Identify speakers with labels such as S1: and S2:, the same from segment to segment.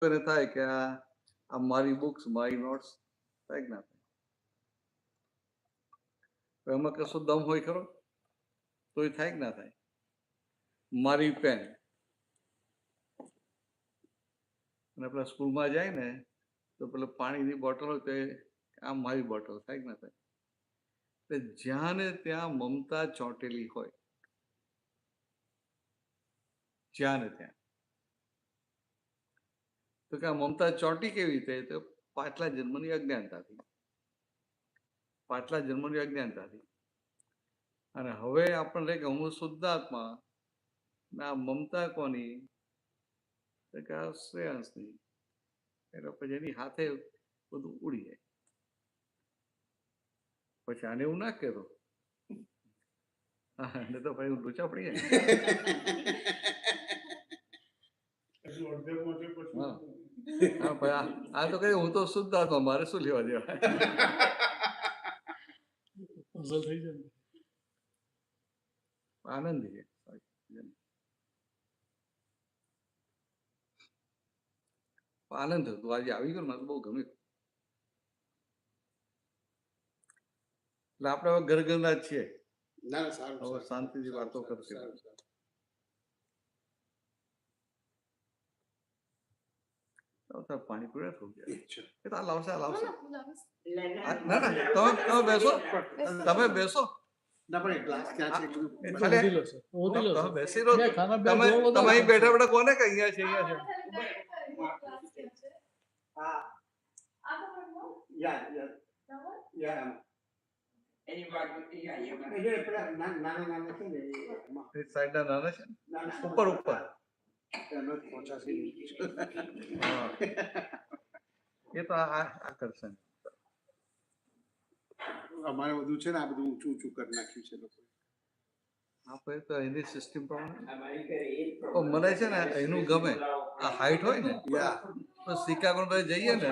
S1: એને થાય કે આ મારી બુક્સ મારી નોટ્સ થાય કે ના થાય? એમાં કશો દમ હોય ખરો? તોય થાય કે ના થાય? મારી પેન અને પેલા સ્કૂલમાં જાય ને તો પેલો પાણીની બોટલ હોય તો આ મારી બોટલ થાય કે ના થાય? એટલે જ્યાં ને ત્યાં મમતા ચોંટેલી હોય, જ્યાં ને ત્યાં. તો કે આ મમતા ચોંટી કેવી રીતે? તો પાછલા જન્મની અજ્ઞાનતાથી, પાછલા જન્મની અજ્ઞાનતાથી. અને હવે આપણને કે હું શુદ્ધાત્મા, આ મમતા કોની? તો કે આ શ્રેયાંશની. એટલે પછી એની હાથે બધું ઉડી જાય. પછી આને એવું ના કહેતો, એટલે તો ભાઈ હું ડૂચા પડી જાય. હા ભાઈ આ તો કઈ હું તો શુદ્ધાત્મા, મારે શું લેવા દેવા? આનંદ છે. આનંદ થયો આજે આવી ગયો, મને બહુ ગમ્યું. એટલે આપણે હવે ઘર ઘરના જ છીએ. હવે શાંતિથી વાતો કરશે. પાણી પીવે થોડું લાવશે લાવશે. ના ના તમે બેસો, તમે બેસો. બેસી રહો. તમે અહીં બેઠા બેઠા કોને કે અહીંયા છે અહીંયા છે? સાઈડ ના નાના છે, ઉપર ઉપર. એ તો આ કરશે.
S2: અમારે બધું છે ને, આ બધું ઊંચું ઊંચું કરી નાખ્યું છે લોકો.
S1: આપણે તો એની સિસ્ટમ પ્રમાણે મને છે ને એનું ગમે. આ હાઈટ હોય ને તો શિકાગો જઈએ ને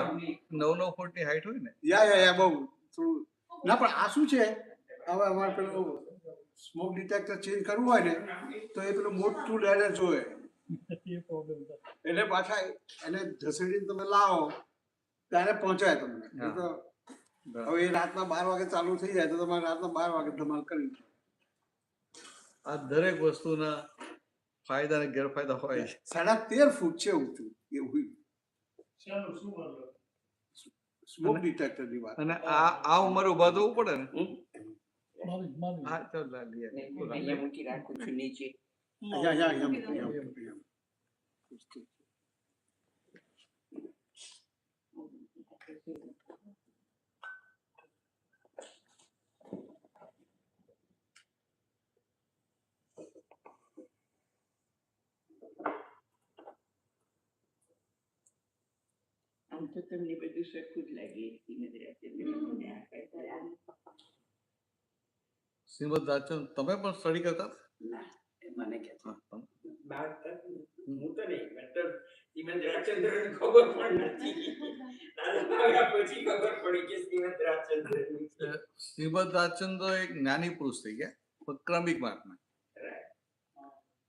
S1: 9-9 ફૂટની હાઈટ હોય ને.
S2: યા બહુ થોડું ના, પણ આ શું છે, હવે અમારે પેલું સ્મોક ડિટેક્ટર ચેન્જ કરવું હોય ને તો એ પેલું મોટું લેડર જોઈએ. એટલે પાછા એને ઘસેડીને તમે લાવો ત્યારે પહોંચાય તમને. તો હવે એ રાતના 12 વાગે ચાલુ થઈ જાય તો તમારે રાતના 12 વાગે ધમાલ કરી.
S1: આ દરેક વસ્તુના ફાયદા અને ગેરફાયદા હોય છે.
S2: 13.5 ફૂટ છે ઊંચું એવું સ્મોક ડિટેક્ટર ની વાત.
S1: અને આ ઉંમરે ઉભા થવું પડે ને. હા ચાલ
S3: મૂકી રાખું છું નીચે. આમ તો તમને બધું સરખું જ લાગે.
S1: શ્રીમદ રાજચંદ્ર તમે પણ સ્ટડી કરતા?
S3: ના, મને કે હું તો નહીં, શ્રીમદ રાજચંદ્ર ખબર પણ નથી. પછી ખબર પડી કે શ્રીમદ રાજચંદ્ર.
S1: શ્રીમદ રાજચંદ્ર એક જ્ઞાની પુરુષ થઈ ગયા ક્રમિક માર્ગમાં.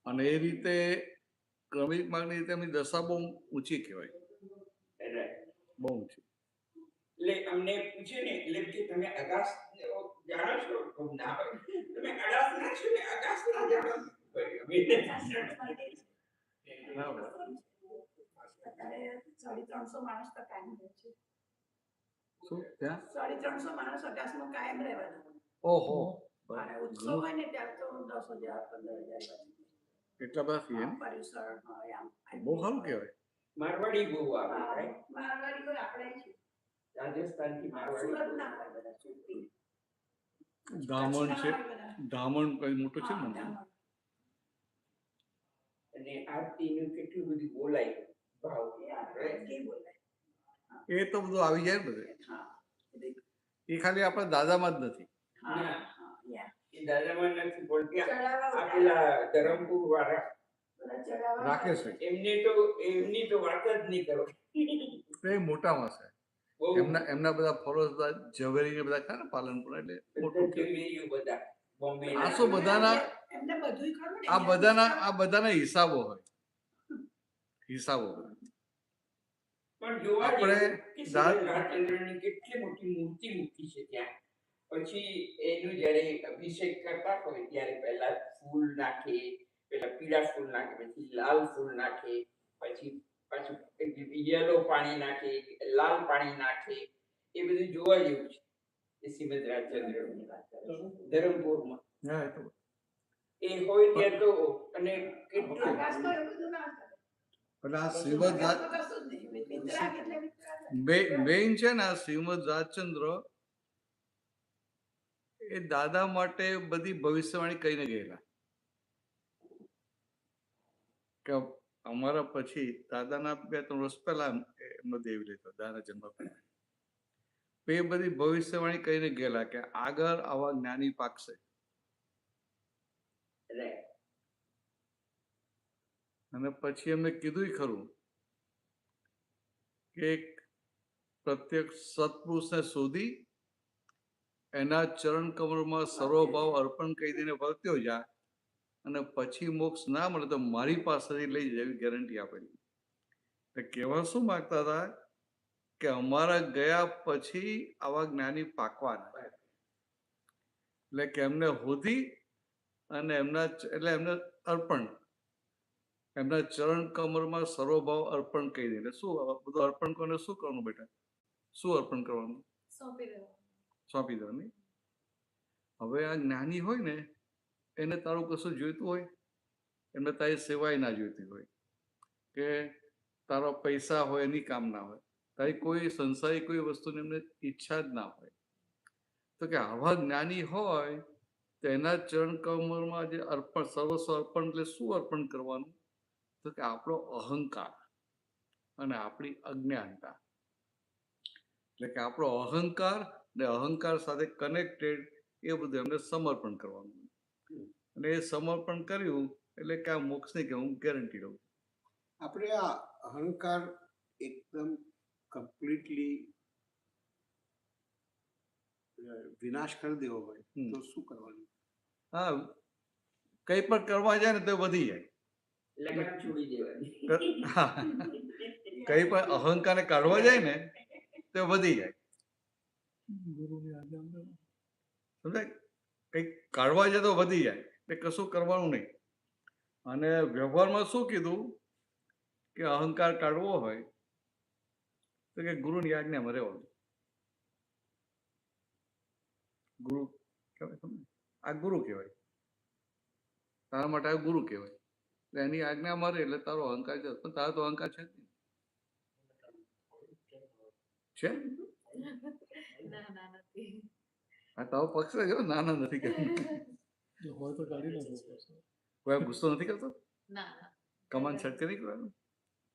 S1: અને એ રીતે ક્રમિક માર્ગની રીતે એમની દશા બહુ ઊંચી કહેવાય, બહુ ઊંચી.
S3: એટલે અમને પૂછે ને એટલે કે તમે આકાશ જાણો છો? ના, તમે આકાશ ના છો ને આકાશ ના જાણો.
S1: શું ત્યાં
S4: 350 માણસ આકાશમાં કાયમ રહેવાના.
S1: ઓહો,
S4: ઉત્સવ હોય ને ત્યારે તો 10,000 15,000
S1: એટલા બધા ફી એમ?
S4: પરિસર
S1: બહુ સારું કહેવાય.
S3: મારવાડી બહુ આવે.
S4: મારવાડીઓ આપણે છે
S3: રાજસ્થાન થી મારવાડી.
S4: સુરત ના હોય બધા સુરતી.
S1: ધામણ છે, ધામણ કઈ મોટું છે ને.
S3: અને આરતીનું કેટલું બધું બોલાય ભાવ.
S1: એ તો બધું આવી જાય બધે. એ ખાલી આપણા દાદામાં જ નથી.
S3: એ દાદામાં નથી પણ ત્યાં આપેલા ધરમપુર વાળા
S1: રાખે છે.
S3: એમની તો વાત જ નહીં કરો.
S1: એ મોટામાં છે. એમના બધા ફોલોઅર્સ બધા ઝવેરી ને બધા ખરા પાલનપુર, એટલે મોટું
S3: બધા બોમ્બે.
S1: આ શું બધાના આ બધાના હિસાબો હોય, હિસાબો.
S3: પણ જોવા
S1: આપણે
S3: જેવું કે
S1: દા-
S3: શ્રીમદ રાજચંદ્રની કેટલી મોટી મૂર્તિ મૂકી છે ત્યાં. પછી એનું જ્યારે અભિષેક કરતા હોય ત્યારે પહેલા ફૂલ નાખે, પેલા પીળા ફૂલ નાખે, પછી લાલ ફૂલ નાખે, પછી પાછું યલો પાણી નાખે, લાલ પાણી નાખે. એ બધું જોવા જેવું છે એ શ્રીમદ રાજચંદ્રની ધરમપુરમાં.
S1: હા, એ તો
S3: એ હોય ત્યાં તો અને કેટલું
S4: આકાશમાં એવું બધું ના કરે.
S1: એટલે આ શ્રીમદ રા-
S4: આકાશમાં કશું જ નહીં. વિતરાગ એટલે વિતરાગ જ.
S1: મેઇન છે ને આ શ્રીમદ રાજચંદ્ર એ દાદા માટે બધી ભવિષ્યવાણી કહીને ગયેલા કે અમારા પછી દાદાના 2-3 વર્ષ પહેલા એમનો દેવ લીધો, દાદાના જન્મ પહેલા. તો એ બધી ભવિષ્યવાણી કહીને ગયેલા કે આગળ આવા જ્ઞાની પાકશે.
S3: Right.
S1: અને પછી એમને કીધું ખરું કે એક પ્રત્યક્ષ સત્પુરુષને શોધી એના ચરણ કમળમાં સર્વભાવ અર્પણ કહી દઈને વર્ત્યો જા, અને પછી મોક્ષ ના મળે તો મારી પાસેથી લઈ જાય એવી ગેરંટી આપેલી. એટલે કહેવા શું માંગતા હતા કે અમારા ગયા પછી આવા જ્ઞાની પાકવાના, એટલે કે એમને હોધી અને એટલે એમને અર્પણ, એમના ચરણ કમરમાં સર્વભાવ અર્પણ કહી દે. એટલે શું બધું અર્પણ કોને શું કરવાનું બેટા? શું અર્પણ કરવાનું? સોંપી દેવાનું. હવે આ જ્ઞાની હોય ને એને તારું કશું જોઈતું હોય, એમને તારી સેવાય ના જોઈતી હોય, કે તારા પૈસા હોય એની કામ ના હોય, તારી કોઈ સંસારી કોઈ વસ્તુની એમને ઈચ્છા જ ના હોય, તો કે આવા જ્ઞાની હોય તો એના ચરણ કમળમાં જે અર્પણ, સર્વસ્વ અર્પણ એટલે શું અર્પણ કરવાનું? તો કે આપણો અહંકાર અને આપણી અજ્ઞાનતા. એટલે કે આપણો અહંકાર ને અહંકાર સાથે કનેક્ટેડ એ બધું એમને સમર્પણ કરવાનું. અને એ સમર્પણ કર્યું એટલે કે આ મોક્ષની કે હું ગેરંટી દઉં.
S2: આપણે આ અહંકાર એકદમ કમ્પ્લીટલી વિનાશ કરી દેવો હોય તો શું કરવાનું?
S1: હા, કંઈ પણ કરવા જાય ને તો વધી જાય.
S3: લગામ છોડી દેવાની.
S1: હા, કંઈ પણ અહંકારને કાઢવા જાય ને તો વધી જાય. સમજાય? કંઈક કાઢવા જાય તો વધી જાય, એટલે કશું કરવાનું નહીં. અને વ્યવહારમાં શું કીધું કે અહંકાર કાઢવો હોય તો કે ગુરુની આજ્ઞામાં રહેવાનું. ગુરુ કહેવાય તમને, આ ગુરુ કહેવાય, તારા માટે આ ગુરુ કહેવાય. એટલે એની આજ્ઞા મારે એટલે તારો અહંકાર છે. પણ તારો તો અહંકાર છે જ નહીં. છે આ તારો પક્ષ છે, નાના નથી કરતો. કોઈ ગુસ્સો નથી કરતો, કમાન છટકે નહીં કરવાનું.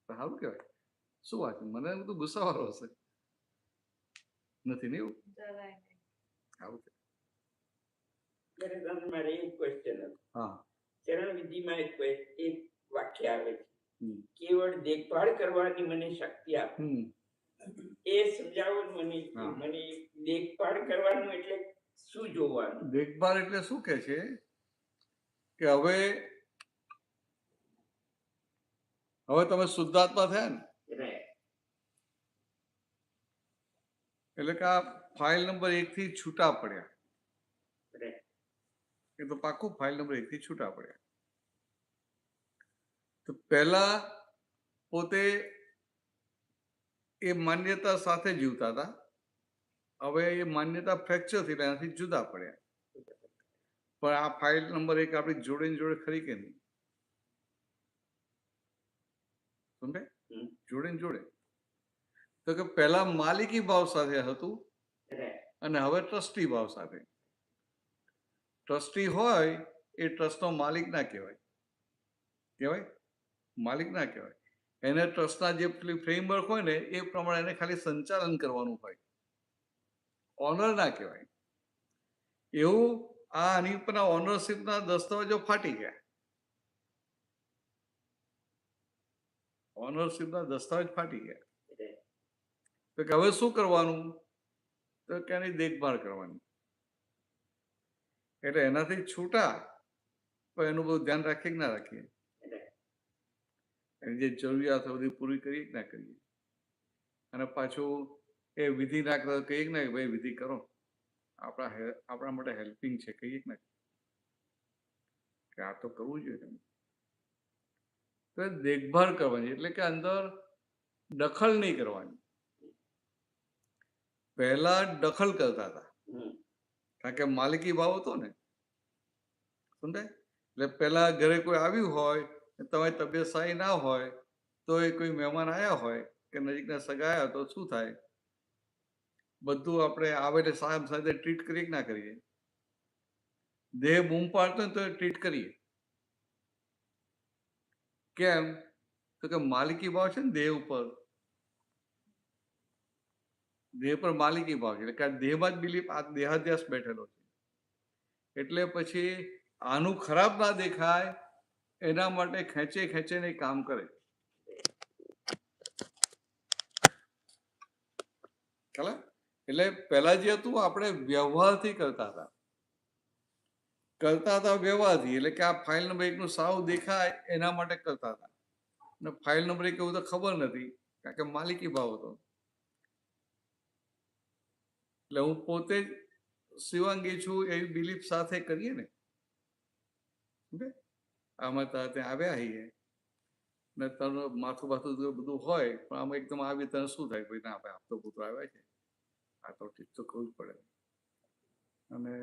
S1: સારું કહેવાય. શું વાત છે, મને બધું ગુસ્સાવાળો હશે. નથી ને એવું? આવું છે.
S3: મારે એક ક્વેશ્ચન હતું.
S1: હા.
S3: ચરણ વિધિમાં એક વાક્ય આવે છે,
S1: હમ.
S3: કેવળ દેખભાળ કરવાની મને શક્તિ આપે. એ સમજાવો ને મને.
S1: હા.
S3: મને દેખભાળ કરવાનું એટલે શું જોવાનું?
S1: દેખભાળ એટલે શું કે છે કે હવે તમે શુદ્ધાત્મા થયા ને,
S3: Right.
S1: એટલે કે આ ફાઇલ નંબર 1 થી છૂટા પડ્યા.
S3: Right.
S1: એ તો પાકું ફાઇલ નંબર 1 થી છૂટા પડ્યા. તો પહેલા પોતે એ માન્યતા સાથે જીવતા હતા, હવે એ માન્યતા ફ્રેક્ચર થઈ એનાથી જુદા પડ્યા. પણ આ ફાઇલ નંબર 1 આપણી જોડે ને જોડે ખરી કે નહીં? સમજે? જોડે ને જોડે. તો કે પહેલા માલિકી ભાવ સાથે હતું
S3: Right.
S1: અને હવે ટ્રસ્ટી ભાવ સાથે. ટ્રસ્ટી હોય એ ટ્રસ્ટનો માલિક ના કહેવાય. કહેવાય? માલિક ના કહેવાય. એને ટ્રસ્ટના જે ફ્રેમવર્ક હોય ને એ પ્રમાણે એને ખાલી સંચાલન કરવાનું હોય, ઓનર ના કહેવાય. એવું આ આની ઉપરના ઓનરશિપના દસ્તાવેજો ફાટી ગયા. ઓનરશિપના દસ્તાવેજ ફાટી ગયા.
S3: Right.
S1: તો કે હવે શું કરવાનું? તો કે એની દેખભાળ કરવાની. એટલે એનાથી છૂટા પણ એનું બધું ધ્યાન રાખીએ કે ના રાખીએ?
S3: Right.
S1: એની જે જરૂરિયાત હોય બધી પૂરી કરીએ કે ના કરીએ? અને પાછું એ વિધિ ના કરો કહીએ ને ભાઈ વિધિ કરો, આપણા માટે હેલ્પિંગ છે કહીએ ને કે આ તો કરવું જોઈએ. તો દેખભાળ કરવાની, એટલે કે અંદર દખલ નહીં કરવાની. પહેલા દખલ કરતા હતા, કારણ કે માલિકી ભાવ હતો ને, સમજાય? એટલે પેલા ઘરે કોઈ આવ્યું હોય, તમારી તબિયત સારી ના હોય, તો એ કોઈ મહેમાન આવ્યા હોય કે નજીકના સગા આવ્યા, તો શું થાય? બધું આપણે આવે એટલે સાહેબ સાથે ટ્રીટ કરીએ કે ના કરીએ? દેહ બૂમ પાડતો ને તો ટ્રીટ કરીએ. કેમ? તો કે માલિકી ભાવ છે ને દેહ ઉપર, દેહ પર માલિકી ભાવ છે, એટલે કે આ દેહમાં જ બિલીફ, આ દેહાધ્યાસ બેઠેલો છે. એટલે પછી આનું ખરાબ ના દેખાય એના માટે ખેંચે ખેંચીને કામ કરે. ખ્યાલ? એટલે પહેલા જે હતું આપણે વ્યવહારથી કરતા હતા વ્યવહારથી, એટલે કે આ ફાઇલ નંબર 1 નું સાવ દેખાય એના માટે કરતા હતા. અને ફાઇલ નંબર 1 એવું તો ખબર નથી, કારણ કે માલિકી ભાવ હતો. એટલે હું પોતે જ શિવાંગી છું એવી બિલીફ સાથે કરીએ ને, આમાં ત્યાં આવ્યા છીએ ને તારું માથું બાથું બધું હોય, પણ આમાં એકદમ આવી તને શું થાય? ભાઈ ના ભાઈ આપતો પુત્ર આવ્યા છે, આ તો ઠીક તો કરવું જ પડે. અને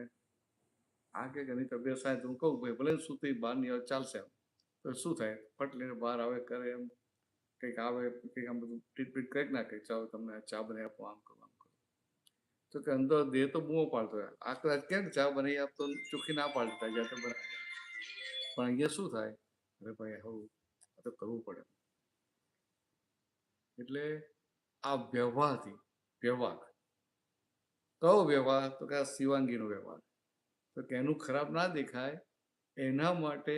S1: આ કે એની તબિયત સાહેબ હું કહું ભાઈ ભલે સુતી બહાર ની આવે ચાલશે, તો શું થાય? ફટ લઈને બહાર આવે કરે, એમ કંઈક આવે કંઈક આમ બધું ટ્રીટમેન્ટ કંઈક ના કંઈક, ચાલો તમને ચા બનાવી આપો, આમ કરો આમ કરો. તો કે અંદર દેહ તો બૂમો પાડતો હોય, આ કદાચ કેમ ચા બનાવી આપતો ચોખ્ખી ના પાડતા જ્યાં તો બનાવે. પણ અહીંયા શું થાય? અરે ભાઈ હવે આ તો કરવું પડે. એટલે આ વ્યવહારથી, વ્યવહાર કયો વ્યવહાર? તો કે આ શિવાંગીનો વ્યવહાર. તો કે એનું ખરાબ ના દેખાય એના માટે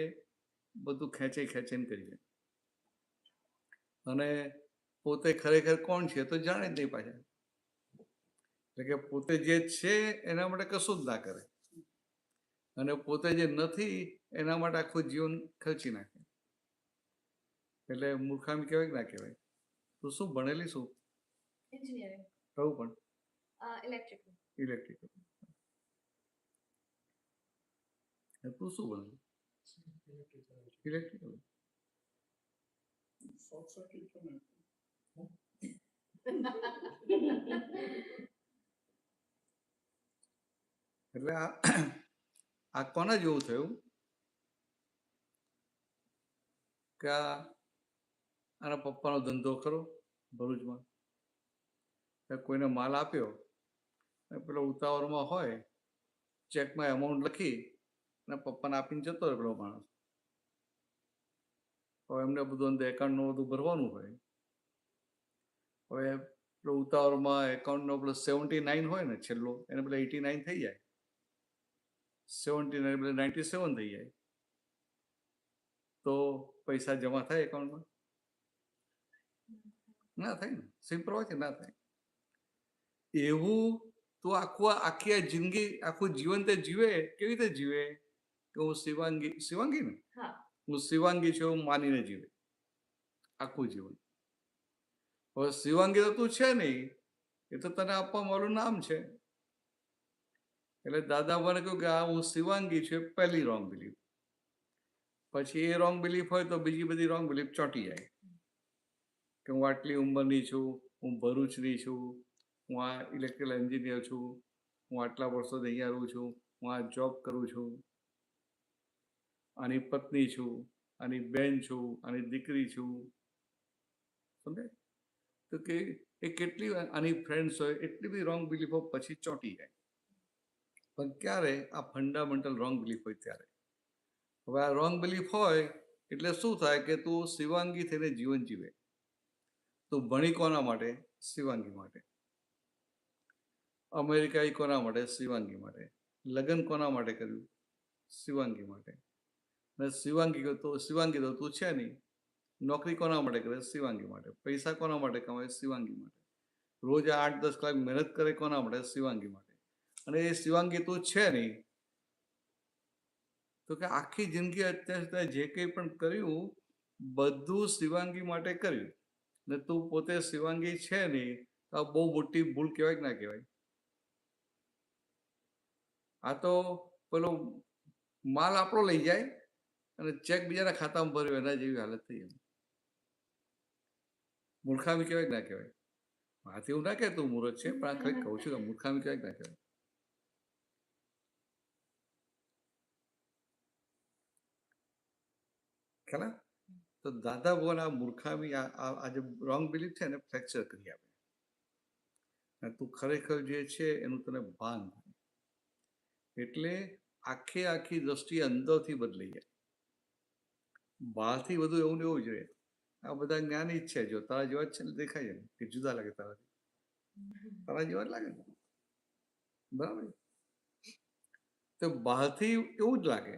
S1: બધું ખેંચે ખેંચીને કરીએ. અને પોતે ખરેખર કોણ છે તો જાણે જ નહીં પાછા. એટલે કે પોતે જે છે એના માટે કશું જ ના કરે, અને પોતે જે નથી એના માટે આખું જીવન ખર્ચી નાખે. એટલે મૂર્ખામી કહેવાય કે ના કહેવાય? તો શું ભણેલી શું?
S5: એન્જિનિયરિંગ.
S1: કહું પણ
S5: ઇલેક્ટ્રિકલ.
S1: ઇલેક્ટ્રિકલ. તું શું ભણેલું? ઇલેક્ટ્રિકલ.
S2: શોર્ટ સર્કિટ છે ને.
S1: એટલે આ કોના જેવું થયું કે આના પપ્પાનો ધંધો ખરો ભરૂચમાં, કોઈને માલ આપ્યો, પેલો ઉતાવળમાં હોય, ચેકમાં એમાઉન્ટ લખી અને પપ્પાને આપીને જતો રહે પેલો માણસ. હવે એમને બધું અંદર એકાઉન્ટનું બધું ભરવાનું હોય. હવે પેલો ઉતાવળમાં એકાઉન્ટનો પેલો 79 હોય ને છેલ્લો, એને પેલા 89 થઈ જાય, 79 પેલા 97 થઈ જાય, તો પૈસા જમા થાય એકાઉન્ટમાં? ના થાય ને. સિમ્પલ હોય કે ના થાય. એવું તો આખી આ જિંદગી, આખું જીવન તે જીવે. કેવી રીતે જીવે? કે હું શિવાંગી ને હું શિવાંગી છું એવું માનીને જીવે આખું જીવન. હવે શિવાંગી તો તું છે નહીં, એ તો તને આપવા મારું નામ છે. એટલે દાદા મને કહ્યું કે આ હું શિવાંગી છું, પહેલી રોંગ બિલીફ. પછી એ રોંગ બિલીફ હોય તો બીજી બધી રોંગ બિલીફ ચોંટી જાય કે હું આટલી ઉંમરની છું, હું ભરૂચની છું, હું આ ઇલેક્ટ્રિકલ એન્જિનિયર છું, હું આટલા વર્ષોથી અહીંયા રહું છું, હું આ જોબ કરું છું, આની પત્ની છું, આની બેન છું, આની દીકરી છું. સમજે? તો કે એ કેટલી આની ફ્રેન્ડ્સ હોય, એટલી બધી રોંગ બિલીફો પછી ચોંટી જાય. પણ ક્યારે? આ ફંડામેન્ટલ રોંગ બિલીફ હોય ત્યારે. હવે આ રોંગ બિલીફ હોય એટલે શું થાય કે તું શિવાંગી થઈને જીવન જીવે. તું ભણી કોના માટે? શિવાંગી માટે. અમેરિકા કોના માટે? શિવાંગી માટે. લગ્ન કોના માટે કર્યું? શિવાંગી માટે. અને શિવાંગી તો તું છે નહીં. નોકરી કોના માટે કરે? શિવાંગી માટે. પૈસા કોના માટે કમાય? શિવાંગી માટે. રોજ 8-10 કલાક મહેનત કરે કોના માટે? શિવાંગી માટે. અને એ શિવાંગી તું છે નહીં, તો કે આખી જિંદગી અત્યાર સુધી જે કંઈ પણ કર્યું બધું શિવાંગી માટે કર્યું. ને તું પોતે શિવાંગી છે નહીં તો આ બહુ મોટી ભૂલ કહેવાય કે ના કહેવાય? આ તો પેલો માલ આપણો લઈ જાય અને ચેક બીજાના ખાતામાં ભર્યો એના જેવી હાલત થઈ એમ. મૂર્ખામી કહેવાય કે ના કહેવાય? હાથી એવું ના કહે તું મૂર્ખ છે, પણ આ ખાલી કહું છું કે મૂર્ખામી કહેવાય કે ના કહેવાય? ખ્યાલ આવે? તો દાદા ભગવાન આ મૂર્ખામી આ જે રોંગ બિલીફ છે એને ફ્રેક્ચર કરી આપે અને તું ખરેખર જે છે એનું તને ભાન થાય. એટલે આખી દ્રષ્ટિ અંદરથી બદલાઈ જાય, બહારથી બધું એવું ને એવું જોઈએ. આ બધા જ્ઞાની જ છે, જો તારા જેવા જ છે ને દેખાય છે કે જુદા લાગે તારાથી? તારા જેવા જ લાગે ને, બરાબર? તો બહારથી એવું જ લાગે,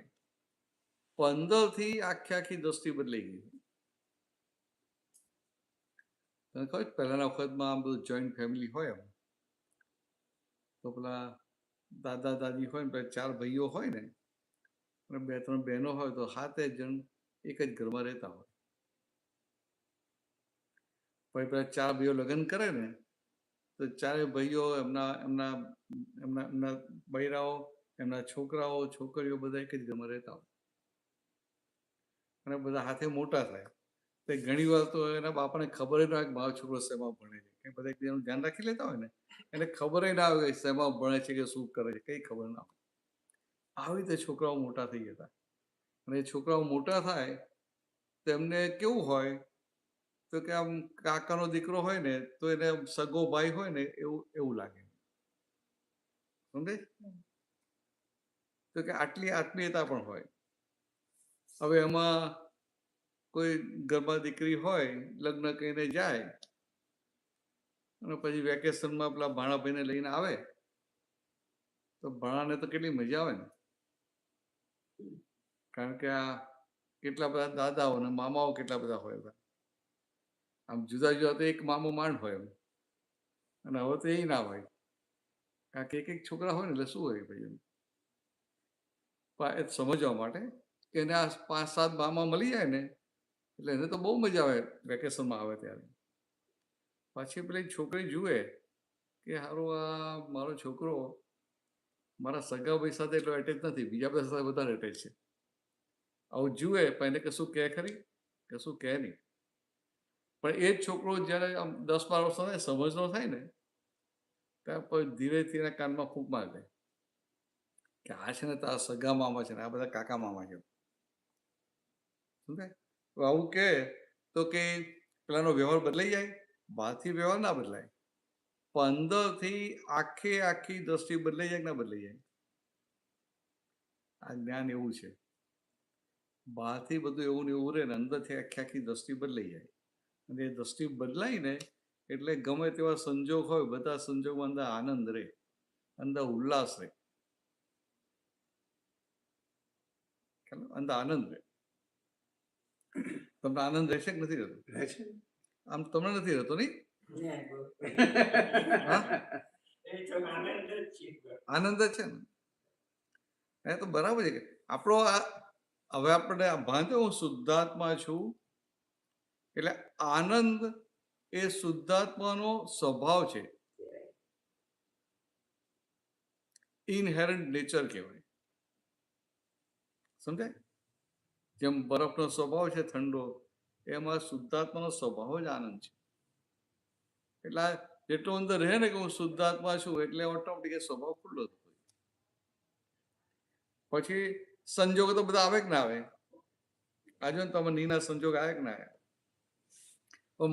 S1: પણ અંદરથી આખી દ્રષ્ટિ બદલાઈ ગઈ. તને ખબર પહેલાના વખતમાં આમ બધું જોઈન્ટ ફેમિલી હોય એમ, તો પેલા દાદા દાદી હોય ને પેલા 4 ભાઈઓ હોય ને અને 2-3 બહેનો હોય તો 7 જણ એક જ ઘરમાં રહેતા હોય. પછી પેલા 4 ભાઈઓ લગ્ન કરે ને તો 4 ભાઈઓ એમના એમના એમના એમના બૈરાઓ, એમના છોકરાઓ છોકરીઓ બધા એક જ ઘરમાં રહેતા હોય અને બધા હાથે મોટા થાય. તો ઘણી વાર તો એના બાપાને ખબર જ ના હોય કે મારો છોકરો શેમાં ભણે છે, કે બધા એકબીજાનું ધ્યાન રાખી લેતા હોય ને એને ખબર ના આવે કે શેમાં ભણે છે કે શું કરે છે, કંઈ ખબર ના હોય. આવી રીતે છોકરાઓ મોટા થઈ જતા અને એ છોકરાઓ મોટા થાય તો એમને કેવું હોય તો કે આમ કાકાનો દીકરો હોય ને તો એને સગો ભાઈ હોય ને એવું લાગે. સમજે? તો કે આટલી આત્મીયતા પણ હોય. હવે એમાં કોઈ ઘરમાં દીકરી હોય લગ્ન કરીને જાય અને પછી વેકેશનમાં પેલા ભાણાભાઈને લઈને આવે તો ભાણાને તો કેટલી મજા આવે ને, કારણ કે આ કેટલા બધા દાદાઓ અને મામાઓ કેટલા બધા હોય હતા. આમ જુદા જુદા તો એક મામો માંડ હોય એમ, અને હવે તો એ ના હોય, કારણ કે એક છોકરા હોય ને એટલે શું હોય ભાઈ એમ. સમજવા માટે કે એને આ 5-7 મામા મળી જાય ને એટલે એને તો બહુ મજા આવે વેકેશનમાં આવે ત્યારે. પાછી પેલી છોકરી જુએ કે હારું આ મારો છોકરો મારા સગા ભાઈ સાથે એટલો એટેચ નથી, બીજા બધા સાથે વધારે એટેચ છે. આવું જુએ પણ એને કશું કહે ખરી? કશું કહે નહીં. પણ એ જ છોકરો જ્યારે આમ 10-12 વર્ષનો થાય, સમજનો થાય ને ત્યાં પછી ધીરેથી એના કાનમાં ફૂંક મારી દે કે આ છે ને તારા સગા મામા છે ને આ બધા કાકા મામા છે. સમજાય? આવું કહે તો કે પેલાનો વ્યવહાર બદલાઈ જાય. બહારથી વ્યવહાર ના બદલાય, પણ અંદરથી આખી દ્રષ્ટિ બદલાઈ જાય કે ના બદલાઈ જાય? આ જ્ઞાન એવું છે. બહારથી બધું એવું ને એવું રહે ને અંદરથી આખી દ્રષ્ટિ બદલાઈ જાય. અને એ દ્રષ્ટિ બદલાય ને એટલે ગમે તેવા સંજોગ હોય બધા સંજોગમાં અંદર આનંદ રહે, અંદર ઉલ્લાસ રહે, અંદર આનંદ રહે. તમને આનંદ રહેશે કે નથી રહેતો?
S2: રહેશે.
S1: આમ તમને નથી રહેતો નહીં?
S3: એ તો આનંદ જ છે.
S1: આનંદ જ છે ને. એ તો બરાબર છે કે આપણો આ હવે આપણે આ ભાન છે હું શુદ્ધાત્મા છું એટલે આનંદ એ શુદ્ધાત્માનો સ્વભાવ છે, ઇનહેરન્ટ નેચર કહેવાય. સમજાય? જેમ બરફનો સ્વભાવ છે ઠંડો, એમાં શુદ્ધાત્માનો સ્વભાવ જ આનંદ છે. એટલે જેટલો અંદર રહે ને કે હું શુદ્ધાત્મા છું એટલે ઓટોમેટિક સ્વભાવ ખુલ્લો થતો. પછી સંજોગો તો બધા આવે કે ના આવે? આજે તમે નીના સંજોગ આવે કે ના આવે?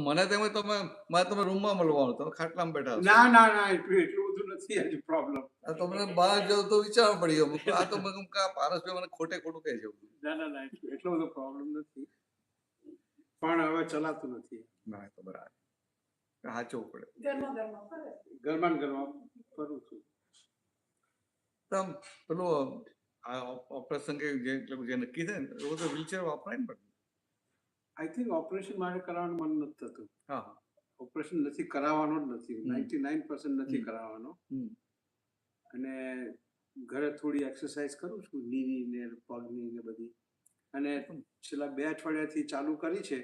S1: મને તમે રૂમમાં મળવાનું, તમે ખાટલામાં બેઠા છો.
S2: ના એટલું બધું નથી હજુ પ્રોબ્લેમ.
S1: તમને બહાર જાવ તો વિચારવા પડી ગયો આ તો પારસભાઈ મને ખોટું કહે છે.
S2: ના એટલો બધો પ્રોબ્લેમ નથી, પણ હવે ચલાતું નથી.
S1: ના તો બરાબર, સાચવું પડે.
S2: ઘરમાં ફરું છું.
S1: તમ પેલું ઓપરેશન કે જે નક્કી થાય ને એવું તો વ્હીલચેર વાપરાય ને? પણ
S2: આઈ થિંક ઓપરેશન મારે કરાવવાનું મન નથી થતું.
S1: હા,
S2: ઓપરેશન નથી કરાવવાનો જ નથી, 99% નથી કરાવવાનો. અને ઘરે થોડી એક્સરસાઇઝ કરું છું, નીની ને પગની ને બધી. અને છેલ્લા 2 અઠવાડિયાથી ચાલુ કરી છે.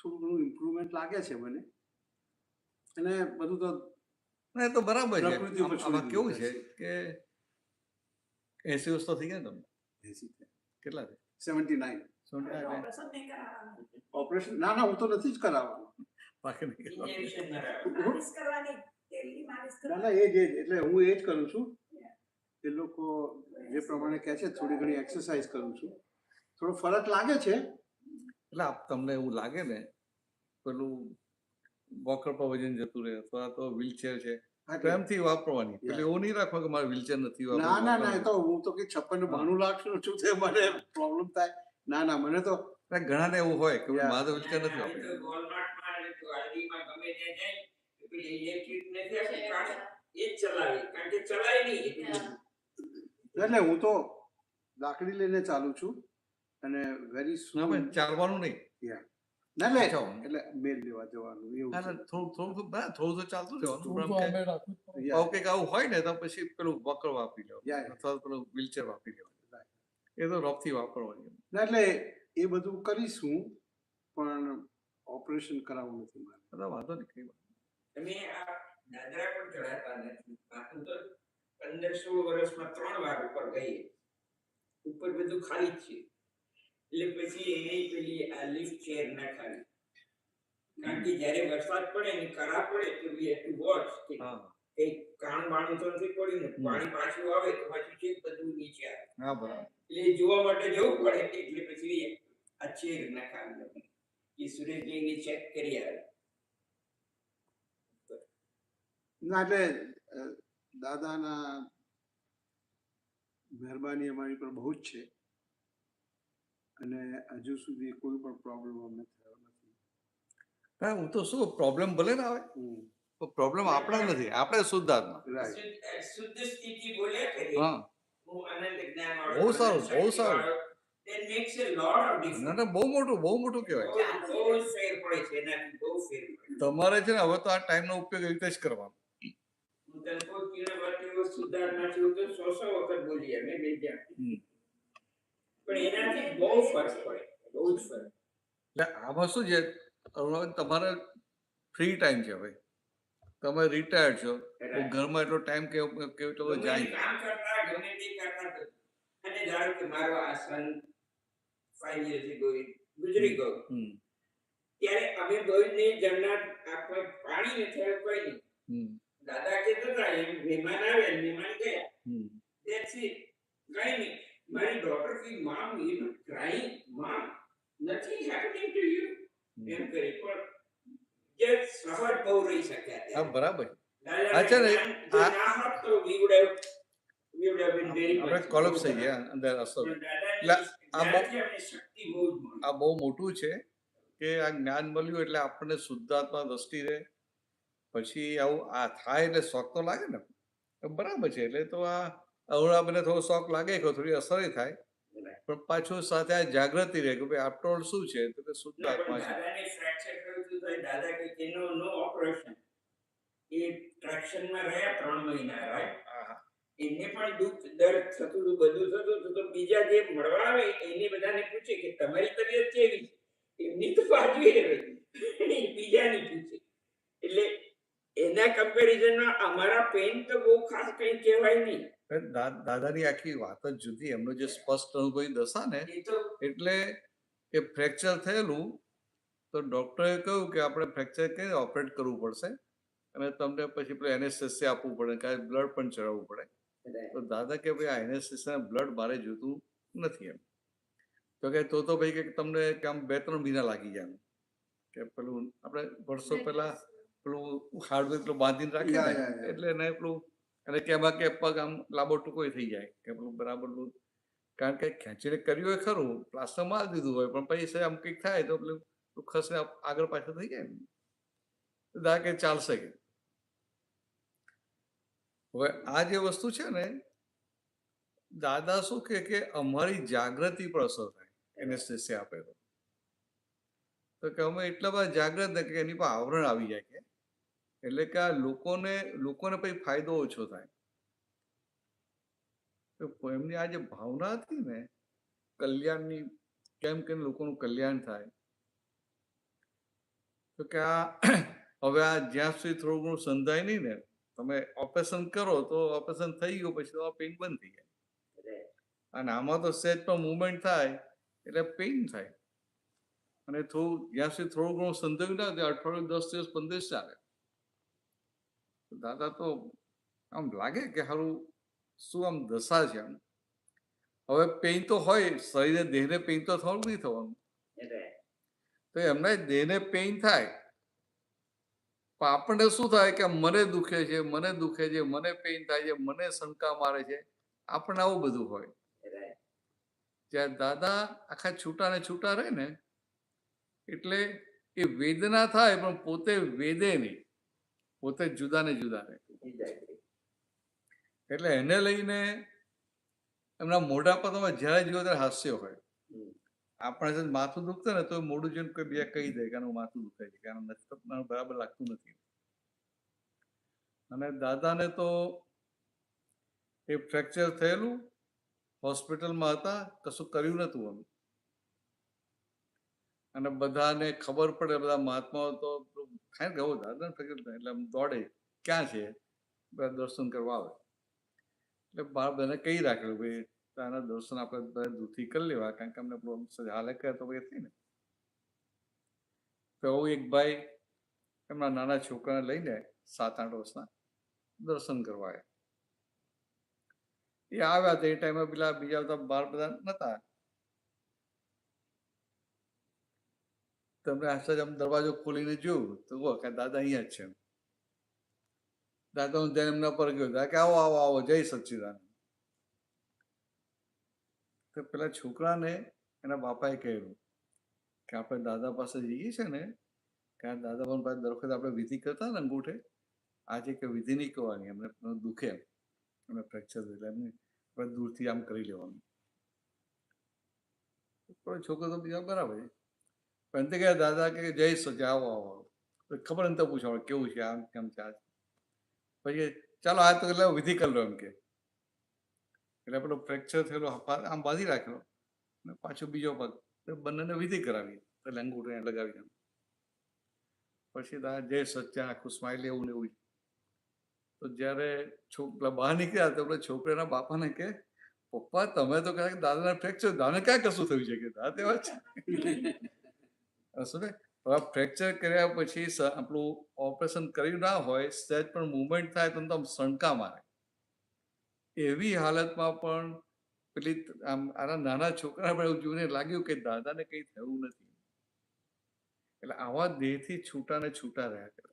S2: થોડું ઘણું ઇમ્પ્રુવમેન્ટ લાગે છે મને, અને બધું તો
S1: ના એ તો બરાબર છે.
S2: પ્રકૃતિ ઉપર છોડી
S1: આમાં કેવું
S2: દીધું
S1: છે કે 80 વર્ષ તો થઈ ગયા ને તમને?
S2: 80
S1: કેટલા છે?
S2: 79.
S4: ઓપરેશન નહીં કરાવવાનું.
S2: ઓપરેશન ના હું તો નથી જ કરાવવાનું.
S1: બાકી નહીં કરવાનું.
S3: ઇન્જેક્શન
S4: માલિશ કરવાની, તેલની માલિશ
S2: ના
S4: કરવાની.
S2: એ જ એટલે હું એ જ કરું છું. એ લોકો જે પ્રમાણે કહે છે થોડી ઘણી એક્સરસાઇઝ કરું છું, થોડો ફરક લાગે છે.
S1: એટલે તમને એવું લાગે ને પેલું વોકર પર વજન જતું રહે અથવા તો વ્હીલચેર છે, પ્રેમથી વાપરવાની.
S2: Yeah.
S1: પેલું એવું નહીં રાખવા કે મારે વ્હીલચેર નથી
S2: ના
S1: વાપરવું.
S2: ના ના, એ તો હું તો કે 56 92 લાખ છું તે મને પ્રોબ્લેમ થાય. ના ના, મને તો
S1: એટલે ઘણાને એવું હોય કે
S2: Yeah.
S1: મારે તો વ્હીલચેર નથી
S3: તો
S1: વાપરવું.
S3: વોલમાર્ટમાં અને તો આલડીમાં ગમે ત્યાં જાય તો પેલી ઇલેક્ટ્રિક નથી આવતી કાર, એ જ ચલાવે, કારણ કે ચલાય નહીં એટલું.
S2: એટલે હું તો લાકડી લઈને ચાલું છું, અને વેરી
S1: ના
S2: સૂન
S1: ભાઈ, ચાલવાનું નહીં.
S2: ના લે
S1: અચ્છા.
S2: એટલે મેલ લેવા જવાનું એવું
S1: ના,
S2: છે.
S1: ના, થોડું તો ચાલતું રહેવાનું. પણ આમ
S6: અમે
S1: કે
S6: રાખવું જ પડે.
S2: Yeah.
S1: કંઈક આવું હોય ને તો પછી પેલું વોકર વાપરી લેવાનું
S2: Yeah, yeah.
S1: અથવા તો પેલું વ્હીલચેર વાપરી લેવાનું. એ તો રફથી વાપરવાની.
S2: ના એટલે એ બધું કરીશ હું, પણ ઓપરેશન કરાવવું નથી મારે.
S1: બધા વાંધો નહીં, કઈ વાંધો
S3: અમે આ દાદરા પણ ચડાતા નથી. આમ તો 15-16 વર્ષમાં 3 વાર ઉપર ગઈએ. ઉપર બધું ખાલી જ છે. એટલે પછી એને પેલી આ લિફ્ટ ચેર નખાવી. કારણ કે જ્યારે વરસાદ પડે ને કરા પડે તો we have to watch કે
S1: નહીં. હા
S3: કંઈક કાણ બાણું તો નથી પડ્યું ને, પાણી પાછું આવે તો પાછું ચેક બધું નીચે આવે.
S1: હા, બરાબર.
S3: એટલે એ જોવા માટે જવું પડે. એટલે પછી આ ચેર નખાવી અમે. એ સુરેશ જઈને ચેક કરી આવે.
S2: ના એટલે દાદાના મહેરબાની અમારી પર બહુ જ છે, અને હજુ સુધી કોઈ પણ પ્રોબ્લેમ અમને થયો નથી.
S1: હા, હું તો શું પ્રોબ્લેમ ભલે ને આવે, તો પ્રોબ્લેમ આપણા નથી, આપણે શુદ્ધ આત્મા.
S2: રાઈટ.
S3: શુદ્ધ સ્થિતિ બોલ્યા કરીએ.
S1: હા,
S3: હું અનંત જ્ઞાન વાળો,
S1: બહુ સારું,
S3: અનંત
S1: બહુ
S3: શક્તિ
S1: સારું.
S3: વાળો. That makes a lot of
S1: ના
S3: difference.
S1: ના, બહુ મોટું કહેવાય.
S3: બહુ જ ફેર પડે છે એનાથી, બહુ ફેર પડે.
S1: તમારે છે ને હવે તો આ ટાઈમનો ઉપયોગ એવી રીતે જ કરવાનો.
S3: હું તને કહું કે વાત એવો સુધારણા છે, હું તો 100 વખત બોલી અમે બે જણ.
S1: હમ.
S3: પણ એનાથી બહુ ફરક પડે, બહુ જ ફરક.
S1: એટલે આમાં શું છે, હવે તમારે ફ્રી ટાઈમ છે. હવે તમે રિટાયર્ડ છો, તો ઘરમાં એટલો ટાઈમ કેવો
S3: ગમે તે
S1: જાય.
S3: કામ કરતા, ગમે તે કરતા તો. અને ધારો કે મારો આ સન 5 years ago ગુજરી ગયો,
S1: હમ,
S3: ત્યારે અમે બંને જણના આપણે પાણી નથી આવ્યું, કોઈ નહીં.
S1: હમ,
S3: દાદા કહેતા હતા એમ મહેમાન આવ્યા, મહેમાન ગયા.
S1: હમ.
S3: That's it. કઈ નહીં. મારી daughter key mom, you know, crying, mom, nothing happening to you. એમ કરી. પણ જે સહજ બહુ રહી શક્યા
S1: હા,
S3: ત્યારે.
S1: બરાબર.
S3: દાદાને
S1: અચ્છા ને,
S3: જ્ઞાન જો
S1: આ-
S3: ના હોત તો we would have been very
S1: આપણે
S3: much
S1: કોલેપ્સ
S3: બહુ
S1: થઈ ગયા અંદર અસર.
S3: પણ દાદાની
S1: એટલે આ બહુ-
S3: જ્ઞાનથી અમને શક્તિ બહુ જ મળી.
S1: આ બહુ મોટું છે કે આ જ્ઞાન મળ્યું એટલે આપણને શુદ્ધાત્મા દ્રષ્ટિ રહે. પછી આવું આ થાય એટલે શોખ તો લાગે ને, તો બરાબર છે. એટલે તો આ અવળા મને થોડો શોખ લાગે કે થોડી અસર થાય, પણ પાછું સાથે આ જાગૃતિ રહે કે ભાઈ આફ્ટર ઓલ શું છે, તો કે શુદ્ધ
S3: ના,
S1: આત્મા
S3: પણ
S1: છે.
S3: દાદાને fracture થયું હતું તો દાદા કે તેનો નો ઓપરેશન. એ ટ્રેક્શનમાં રહ્યા 3 મહિના, right?
S1: હા,
S3: એને પણ દુઃખ દર્દ થતું હતું, બધું થતું હતું. તો બીજા જે મળવા આવે એને બધાને પૂછે કે તમારી તબિયત કેવી છે? એમની તો બાજુ એ રહી, બીજાની પૂછે. એટલે એના કમ્પેરિઝનમાં અમારા પેન તો બહુ ખાસ કંઈ કહેવાય નહીં.
S1: દાદાની આખી વાત જ જુદી. એમનો જે સ્પષ્ટ અનુભવી દશા ને,
S3: એ તો
S1: એટલે એ ફ્રેક્ચર થયેલું તો ડૉક્ટરે કહ્યું કે આપણે ફ્રેક્ચર કરીને ઓપરેટ કરવું પડશે અને તમને પછી પેલું એનેસ્થેસિયા આપવું પડે, કારણ બ્લડ પણ ચડાવવું પડે. તો દાદા કે ભાઈ આ એનેસ્થેસિયા બ્લડ મારે જોતું નથી. એમ તો કે તો ભાઈ કે તમને કે આમ 2-3 મહિના લાગી જાય. કે પેલું આપણે વર્ષો પહેલા પેલું હાર્ડવેર પેલું બાંધીને રાખે
S2: Yeah,
S1: ને,
S2: yeah, yeah.
S1: એટલે એને પેલું અને કે એમાં કે પગ આમ લાંબો ટૂંકો થઈ જાય કે પેલું બરાબર કારણ કે ખેંચીને કર્યું હોય ખરું, પ્લાસ્ટર મારી દીધું હોય, પણ પછી આમ કંઈક થાય તો પેલું ખસને આગળ પાછળ થઈ જાય ને, તો દાદા કે ચાલશે કે. હવે આ જે વસ્તુ છે ને, દાદા શું કે અમારી જાગૃતિ પર અસર થાય એનેસ્થેસિયા આપે તો કે અમે એટલા બધા જાગૃત ને કે એની પર આવરણ આવી જાય કે, એટલે કે આ લોકોને પછી ફાયદો ઓછો થાય. તો એમની આ જે ભાવના હતી ને કલ્યાણની, કેમ કે લોકોનું કલ્યાણ થાય, તો કે આ હવે આ જ્યાં સુધી થોડું ઘણું સંધાય નહીં ને, તમે ઓપરેશન કરો તો ઓપરેશન થઈ ગયું પછી તો પેઇન બંધ થઈ જાય. અને આમાં તો સહેજ પણ મુવમેન્ટ થાય એટલે પેઇન થાય. અને થોડું જ્યાં સુધી થોડું ઘણું સંધાયું ના થાય, અઠવાડિયું 10 દિવસ 15 દિવસ ચાલે. દાદા તો આમ લાગે કે સારું શું આમ દશા છે આમ. હવે પેઇન તો હોય, શરીરે દેહને પેઇન તો થવાનું નહીં થવાનું. તો એમને દેહને પેઇન થાય, પણ આપણને શું થાય કે મને દુખે છે, મને દુખે છે, મને પેઇન થાય છે, મને શંકા મારે છે, આપણને આવું બધું હોય. જ્યાં દાદા આખા છૂટા ને છૂટા રહે ને, એટલે એ વેદના થાય પણ પોતે વેદે નહીં, પોતે જુદા ને જુદા રહે. એટલે એને લઈને એમના મોઢા પર તમે જ્યારે જુઓ ત્યારે હાસ્ય હોય. આપણે માથું દુખતું ને તો મોઢું જોઈને કોઈ બીજા કહી દે કે આનું માથું દુખે છે, કારણ નથી બરાબર લાગતું નથી. અને દાદાને તો એ ફ્રેક્ચર થયેલું, હોસ્પિટલમાં હતા, કશું કર્યું નતું અમે. અને બધાને ખબર પડે, બધા મહાત્માઓ તો થાય ને કે દાદાને ફ્રેક્ચર થાય એટલે દોડે, ક્યાં છે, બધા દર્શન કરવા આવે. એટલે બાર બધાને કહી રાખેલું ભાઈ તાના દર્શન આપણે બધા દૂરથી કરી લેવા, કારણ કે અમને હાલે કરે તો ભાઈ થઈ ને. તો એક ભાઈ એમના નાના છોકરાને લઈને 7-8 વર્ષના દર્શન કરવા આવ્યા. એ આવ્યા તો એ ટાઈમે પેલા બીજા બધા બાર બધા નતા. તમને આશા આમ દરવાજો ખોલીને જોયું તો કે દાદા અહીંયા જ છે. દાદાનું ધ્યાન એમના પર ગયું કે આવો આવો આવો, જય સચ્ચિદાનંદ. તો પેલા છોકરાને એના બાપાએ કહ્યું કે આપણે દાદા પાસે જઈએ છે ને, કે આ દાદા ભગવાન પાસે દર વખતે આપણે વિધિ કરતા ને અંગૂઠે, આજે કે વિધિ નહીં કરવાની, એમને દુખે એમને ફ્રેક્ચર એટલે એમને આપણે દૂરથી આમ કરી લેવાનું. છોકરો તો બીજા બરાબર છે, પણ તે કહ્યા દાદા કે જય સચા આવો આવો. ખબર ને તો પૂછવાનું કેવું છે, આમ કેમ છે. પછી ચાલો આ તો એટલે વિધિ કરી લો એમ કે. એટલે પેલો ફ્રેક્ચર થયેલો આમ બાંધી રાખેલો ને પાછો બીજો પગ, બંનેને વિધિ કરાવી, એટલે અંગૂઠે લગાવી. પછી જય સચ્ચા આખું સ્માઇલ એવું ને એવું. તો જયારે છોકરા બહાર નીકળ્યા તો પેલા છોકરાના બાપાને કે પપ્પા તમે તો કહે દાદાને ફ્રેક્ચર, દાદાને ક્યાં કશું થયું છે કે દાદા એવા છે. શું ને ફ્રેક્ચર કર્યા પછી આપણું ઓપરેશન કર્યું ના હોય, સહેજ પણ મુવમેન્ટ થાય તો આમ શંકા મારે. એવી હાલતમાં પણ પેલી આમ આના નાના છોકરા પણ એવું જોઈને લાગ્યું કે દાદાને કંઈ થયું નથી. એટલે આવા દેહથી છૂટા ને છૂટા રહ્યા કરે.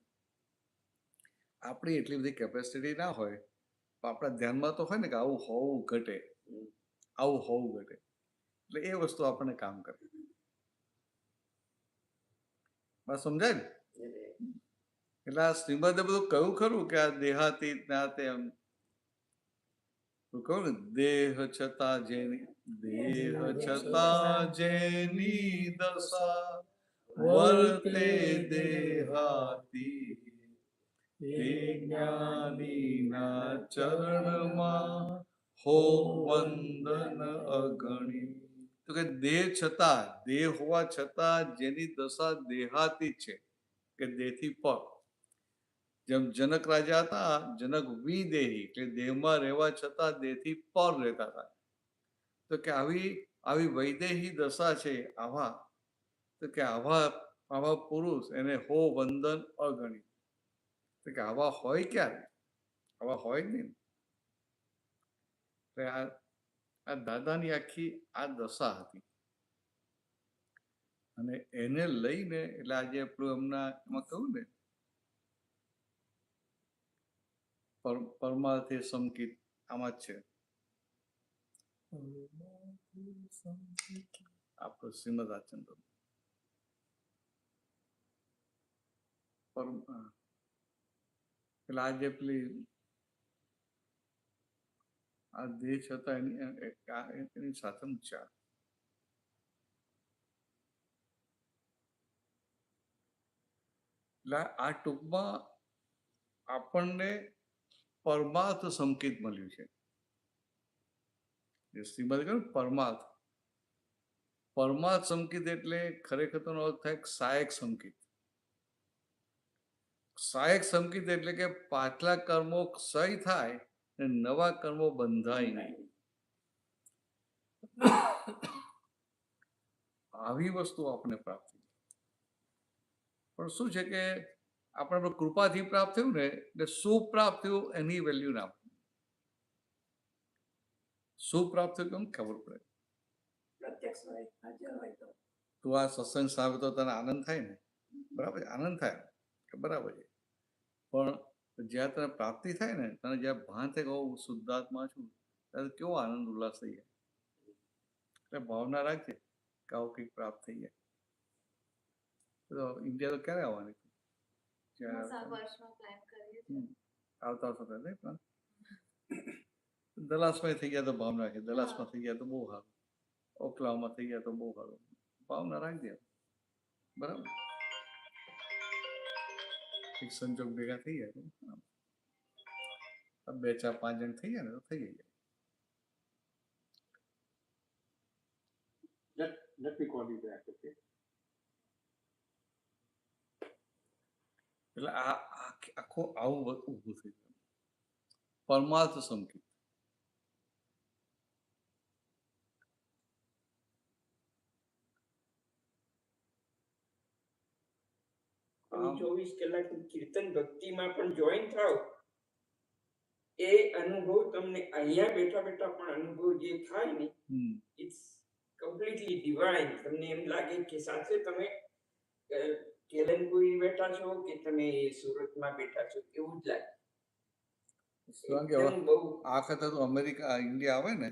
S1: આપણી એટલી બધી કેપેસિટી ના હોય, આપણા ધ્યાનમાં તો હોય ને કે આવું હોવું ઘટે, આવું હોવું ઘટે. એટલે એ વસ્તુ આપણને કામ કરે. બસ સમજાય ને? એટલે આ શ્રીમદે બધું કહ્યું ખરું કે આ દેહાતીત ના તેમ કહું ને, દેહ છતાં જેની દશા વર્તે દેહાતી, તે જ્ઞાનીના ચરણમાં હો વંદન અગણી. તો કે દેહ છતાં, દેહ હોવા છતાં જેની દશા દેહાતી છે, કે દેહથી પર. જેમ જનક રાજા હતા, જનક વિદેહી એટલે દેહમાં રહેવા છતાં દેહથી પર રહેતા હતા. તો કે આવી વૈદેહી દશા છે, આવા તો કે આવા પુરુષ એને હો વંદન અગણી. તો કે આવા હોય ક્યારે? આવા હોય જ નહીં. આ દાદાની આખી આ દશા હતી. અને એને લઈને એટલે આજે આપણું એમના એમાં કહ્યું ને પરમાર્થે સંકિત, આમાં જ છે આપણું શ્રીમદ રાજચંદ્ર. એટલે આજે પેલી આ દેહ છતાં એની સાથે છે. એટલે આ ટૂંકમાં આપણને પરમાર્થ સંકેત મળ્યું છે. જે શ્રીમદ કહ્યું પરમાર્થ, પરમાર્થ સંકેત એટલે ખરેખર તો અર્થ થાય સહાયક સંકેત. સહાયક સંકેત એટલે કે પાછલા કર્મો ક્ષય થાય ને નવા કર્મો બંધાય નહીં. આવી વસ્તુ આપણને પ્રાપ્ત થઈ. પણ શું છે કે આપણે કૃપાથી પ્રાપ્ત થયું ને એટલે શું પ્રાપ્ત થયું એની વેલ્યુ ના આપે. શું પ્રાપ્ત થયું કેમ ખબર પડે.
S4: પ્રત્યક્ષ હોય હાજર હોય તો
S1: તું આ સત્સંગ સાંભળે તો તને આનંદ થાય ને, બરાબર છે, આનંદ થાય કે બરાબર છે. પણ જ્યાં તને પ્રાપ્તિ થાય ને, તને જ્યાં ભાન થાય કે હું શુદ્ધાત્મા છું, ત્યારે કેવો આનંદ ઉલ્લાસ થઈ જાય. એટલે ભાવના રાખજે કે આવું કંઈક પ્રાપ્ત થઈ જાય. તો ઇન્ડિયા તો ક્યારે આવવાની?
S5: બસ આ વર્ષમાં પ્લાન કરીએ છીએ.
S1: આવતા આવતા નહીં પણ દલાસમાં થઈ ગયા તો ભાવના રાખે, દલાસમાં થઈ ગયા તો બહુ સારું, ઓકલાવમાં થઈ ગયા તો બહુ સારું. ભાવના રાખજે, બરાબર. એક સંજોગ ભેગા થઈ જાય તો 2 4 5 જણ થઈ જાય ને તો થઈ જાય.
S2: Let me call you back, okay?
S1: એટલે આ આખો આવું ઊભું થઈ ગયું પરમાર્થ સંકેત.
S3: તમે 24 કલાકની કીર્તન ભક્તિમાં પણ જોઈન થાવ, એ અનુભવ તમને અહીંયા બેઠા બેઠા પણ અનુભવ જે થાય ને, ઇટ્સ કમ્પ્લીટલી ડિવાઇન. તમને એમ લાગે કે સાથે તમે કેલનપુરી બેઠા છો કે તમે સુરતમાં બેઠા છો, એવું જ લાગે. એકદમ બહુ
S1: આ વખતે તો અમેરિકા ઇન્ડિયા આવે ને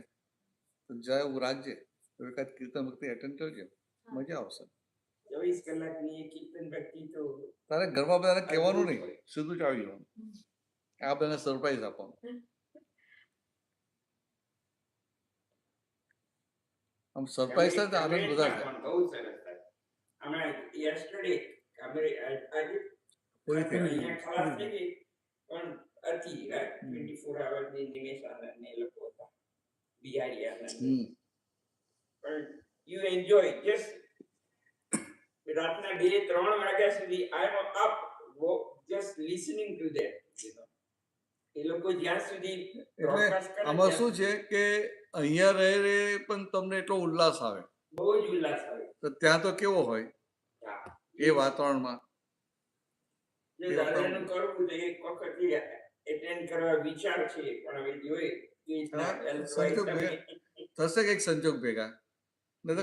S1: તો જાય એવું રાજ્ય તો એકાદ કીર્તન ભક્તિ એટેન્ડ કરજે, મજા આવશે.
S3: 24 કલાકની એ કીર્તન ભક્તિ તો
S1: તારે ઘરમાં બધાને કહેવાનું નહીં, સીધું જ આવી જવાનું. આ બધાને સરપ્રાઈઝ આપવાનું. આમ સરપ્રાઈઝ થાય તો આનંદ બધા થાય.
S3: બહુ સરસ થાય. હમણાં યસ્ટરડે આજે
S1: પૂરી થઈ ગઈ.
S3: અહીંયા ખલાસ થઈ ગઈ પણ હતી 24 અવર્સની નિમેશ આનંદ ને એ લોકો હતા, બિહારી આનંદ. પણ યુ એન્જોય જસ્ટ રાતના 2-3 વાગ્યા સુધી I am up just listening to them. એ લોકો જ્યાં સુધી broadcast કરે
S1: આમાં શું છે કે અહીંયા રહે પણ તમને એટલો ઉલ્લાસ આવે,
S3: બહુ જ ઉલ્લાસ આવે.
S1: તો ત્યાં તો કેવો હોય એ વાતાવરણમાં.
S3: જે દાદાનું કરવું તો એક વખત એટેન્ડ કરવા વિચાર છે, પણ હવે જોઈએ
S1: થશે કઈક સંજોગ ભેગા. મેં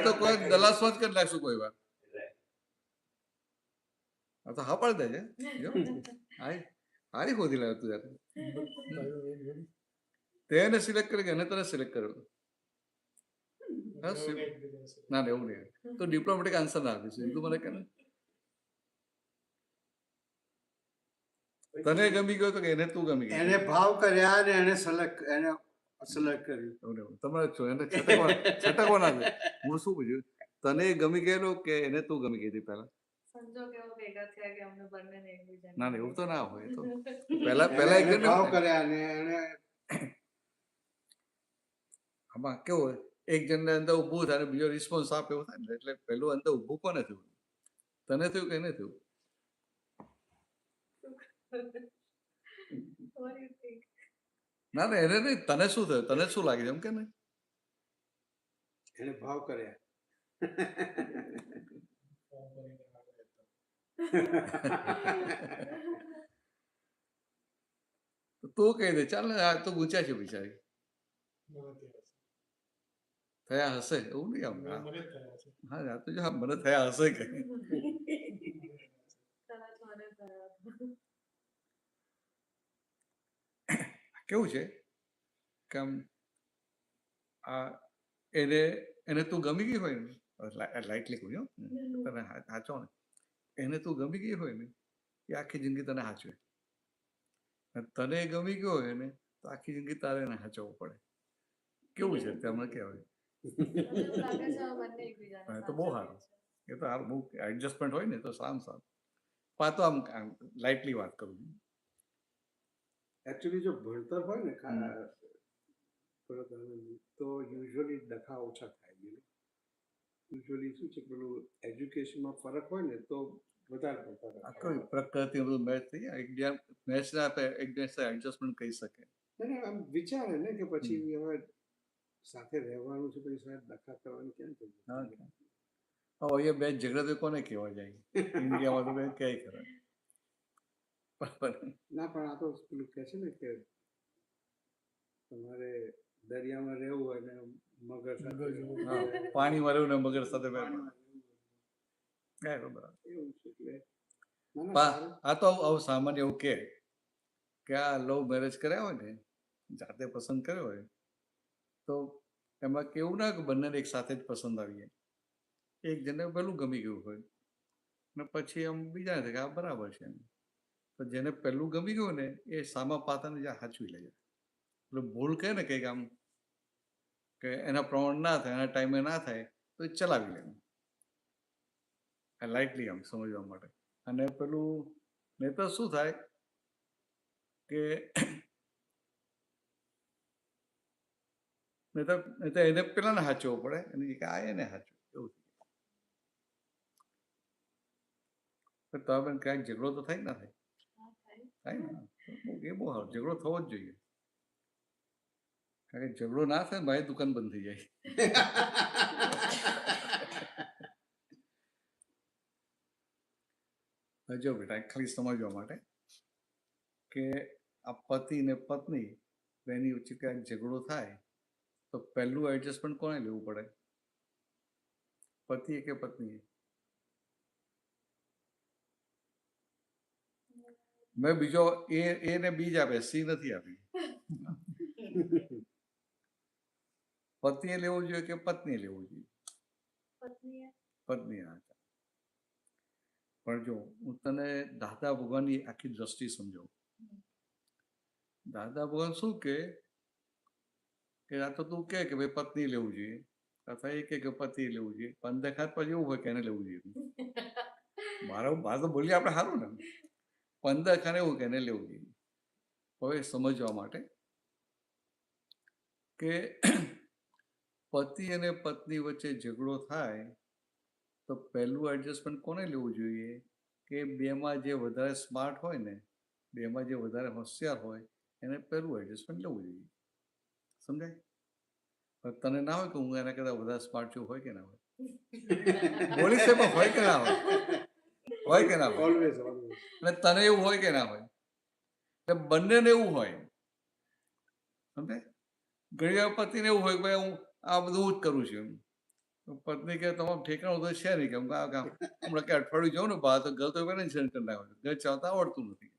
S1: તો કોઈ દલાસમાં જ કરી નાખશું કોઈ વાર. તો હા પાડી દેજે. હારી ખોદી લાવ્યો તું યાર. તેને સિલેક્ટ કરી એને તને સિલેક્ટ કર્યો. ના એવું નહીં, તો ડિપ્લોમેટિક આન્સર ના આપીશું. તું મને કે તને ગમી ગયો તો કે એને તું ગમી ગયો?
S2: એને ભાવ કર્યા ને એને સિલેક્ટ કર્યું.
S1: તમારે છો એને છટકવાના છે. હું શું પૂછ્યું, તને ગમી ગયેલો કે એને તું ગમી ગઈ હતી પહેલા?
S5: સંજોગ એવો ભેગા થયા કે અમને બંનેને એકબીજાને
S1: ના એવું તો ના હોય. તો પહેલા એક
S2: ભાવ કર્યા ને એને
S1: આમાં કેવું હોય, એક જણને અંદર ઊભું થાય બીજો રિસ્પોન્સ આપે એવું થાય ને. એટલે પેલું અંદર ઊભું કોને થયું? તને થયું કે એને થયું?
S5: What do you think?
S1: ના ના એને નહીં, તને શું થયું? તને શું લાગે છે એમ કે નહીં?
S2: એને ભાવ કર્યા.
S1: તું કહી દે ચાલ ને, આ તો ઊંચા છે બિચારી. થયા હશે એવું નહીં આમ. હા આ તો જો મને થયા હશે કે
S5: તરત મને થયા.
S1: કેવું છે કે આમ આ એને તું ગમી ગઈ હોય ને, લાઇટલી કહું તને હાચો ને, એને તું ગમી ગઈ હોય ને એ આખી જિંદગી તને હાચવે. તને ગમી ગયો હોય ને તો આખી જિંદગી તારે એને હાચવવું પડે. કેવું છે તમને કહેવાય? તો બહુ સારું, એ તો સારું, બહુ એડજસ્ટમેન્ટ હોય ને તો સારું સારું. પણ તો આમ લાઇટલી વાત કરું છું.
S2: એકચ્યુઅલી જો ભણતર હોય ને તો યુઝ્યુઅલી ડખા ઓછા થાય. યુઝ્યુઅલી શું છે પેલું એજ્યુકેશનમાં ફરક હોય ને તો વધારે
S1: આખું પ્રકૃતિ બધું મેચ થઈ જાય એક મેચ ના આપે એક એડજસ્ટમેન્ટ કહી શકે.
S2: અને આમ વિચારે ને કે પછી હવે સાથે રહેવાનું છે પછી સાહેબ ડખા કરવાનું કેમ થઈ
S1: હા હવે બે ઝઘડા તો કોને કહેવા જાય ઇન્ડિયામાં તો બે ક્યાંય કરે બરાબર.
S2: ના પણ આ તો પેલું કહે છે ને કે તમારે દરિયામાં રહેવું હોય ને મગર સાથે
S1: હા, પાણીમાં રહેવું ને મગર સાથે
S2: પાણીમાં રહેવું હોય.
S1: બરાબર.
S2: એવું છે એટલે ના, ના,
S1: પા
S2: સારું.
S1: આ તો આવું સામાન્ય એવું કે આ લવ મેરેજ કર્યા હોય ને જાતે પસંદ કર્યો હોય તો એમાં કેવું ના કે બંનેને એક સાથે જ પસંદ આવી જાય. એક જણને પહેલું ગમી ગયું હોય ને પછી આમ બીજા કે આ બરાબર છે એમ. તો જેને પહેલું ગમી ગયું ને એ સામા પાતાને જ્યાં સાચવી લે છે. એટલે ભૂલ કહે ને કંઈક આમ કે એના પ્રમાણ ના થાય એના ટાઈમે ના થાય તો એ ચલાવી લે લાઇટલી આમ સમજવા માટે. અને પેલું નહીં તો શું થાય કે નહીં તો એને પેલાને સાચવવો પડે એની કે આ એને સાચવું એવું થાય. તો ક્યાંક ઝઘડો તો થાય ને થાય
S5: હા, થાય.
S1: થાય ને એ બહુ સારું ઝઘડો થવો જ જોઈએ. કારણ કે ઝઘડો ના થાય મારી દુકાન બંધ થઈ જાય. જો બેટા ખાલી સમજવા માટે કે આ પતિ ને પત્ની બેની વચ્ચે ક્યાંક ઝઘડો થાય તો પહેલું એડજસ્ટમેન્ટ કોને લેવું પડે? પતિએ કે પત્નીએ? મેં બીજો એ ને બીજ આપે સી નથી આપી. પતિએ લેવું જોઈએ કે પત્નીએ લેવું જોઈએ?
S5: પત્નીએ.
S1: પત્નીએ. પણ જો હું તને દાદા ભગવાનની આખી દ્રષ્ટિ સમજાવું. દાદા ભગવાન શું કે આ તો તું કે ભાઈ પત્ની લેવું જોઈએ અથવા એ કે પતિ લેવું જોઈએ પણ દેખાત પછી એવું હોય કે એને લેવું જોઈએ. મારે તો બોલીએ આપણે સારું ને 15 ખાને એવું કે એને લેવું જોઈએ. હવે સમજવા માટે કે પતિ અને પત્ની વચ્ચે ઝઘડો થાય તો પહેલું એડજસ્ટમેન્ટ કોને લેવું જોઈએ કે બેમાં જે વધારે સ્માર્ટ હોય ને બેમાં જે વધારે હોશિયાર હોય એને પહેલું એડજસ્ટમેન્ટ લેવું જોઈએ. સમજાય? તને ના હોય કે હું એના કરતાં વધારે સ્માર્ટ છું હોય કે ના હોય? બોલી છે પણ હોય કે ના હોય? હોય કે ના હોય?
S2: ઓલવેઝ
S1: અને તને એવું હોય કે ના હોય? એટલે બંનેને એવું હોય. સમજાય? ઘણી વાર પતિને એવું હોય કે ભાઈ હું આ બધું જ કરું છું એમ. પત્ની કે તમારું ઠેકાણું તો છે નહીં કે હમણાં કે અઠવાડિયું જાઉં ને બહાર તો ઘર તો એને સેન્ડ કરી નાખવાનું ઘર ચાલતા આવડતું નથી.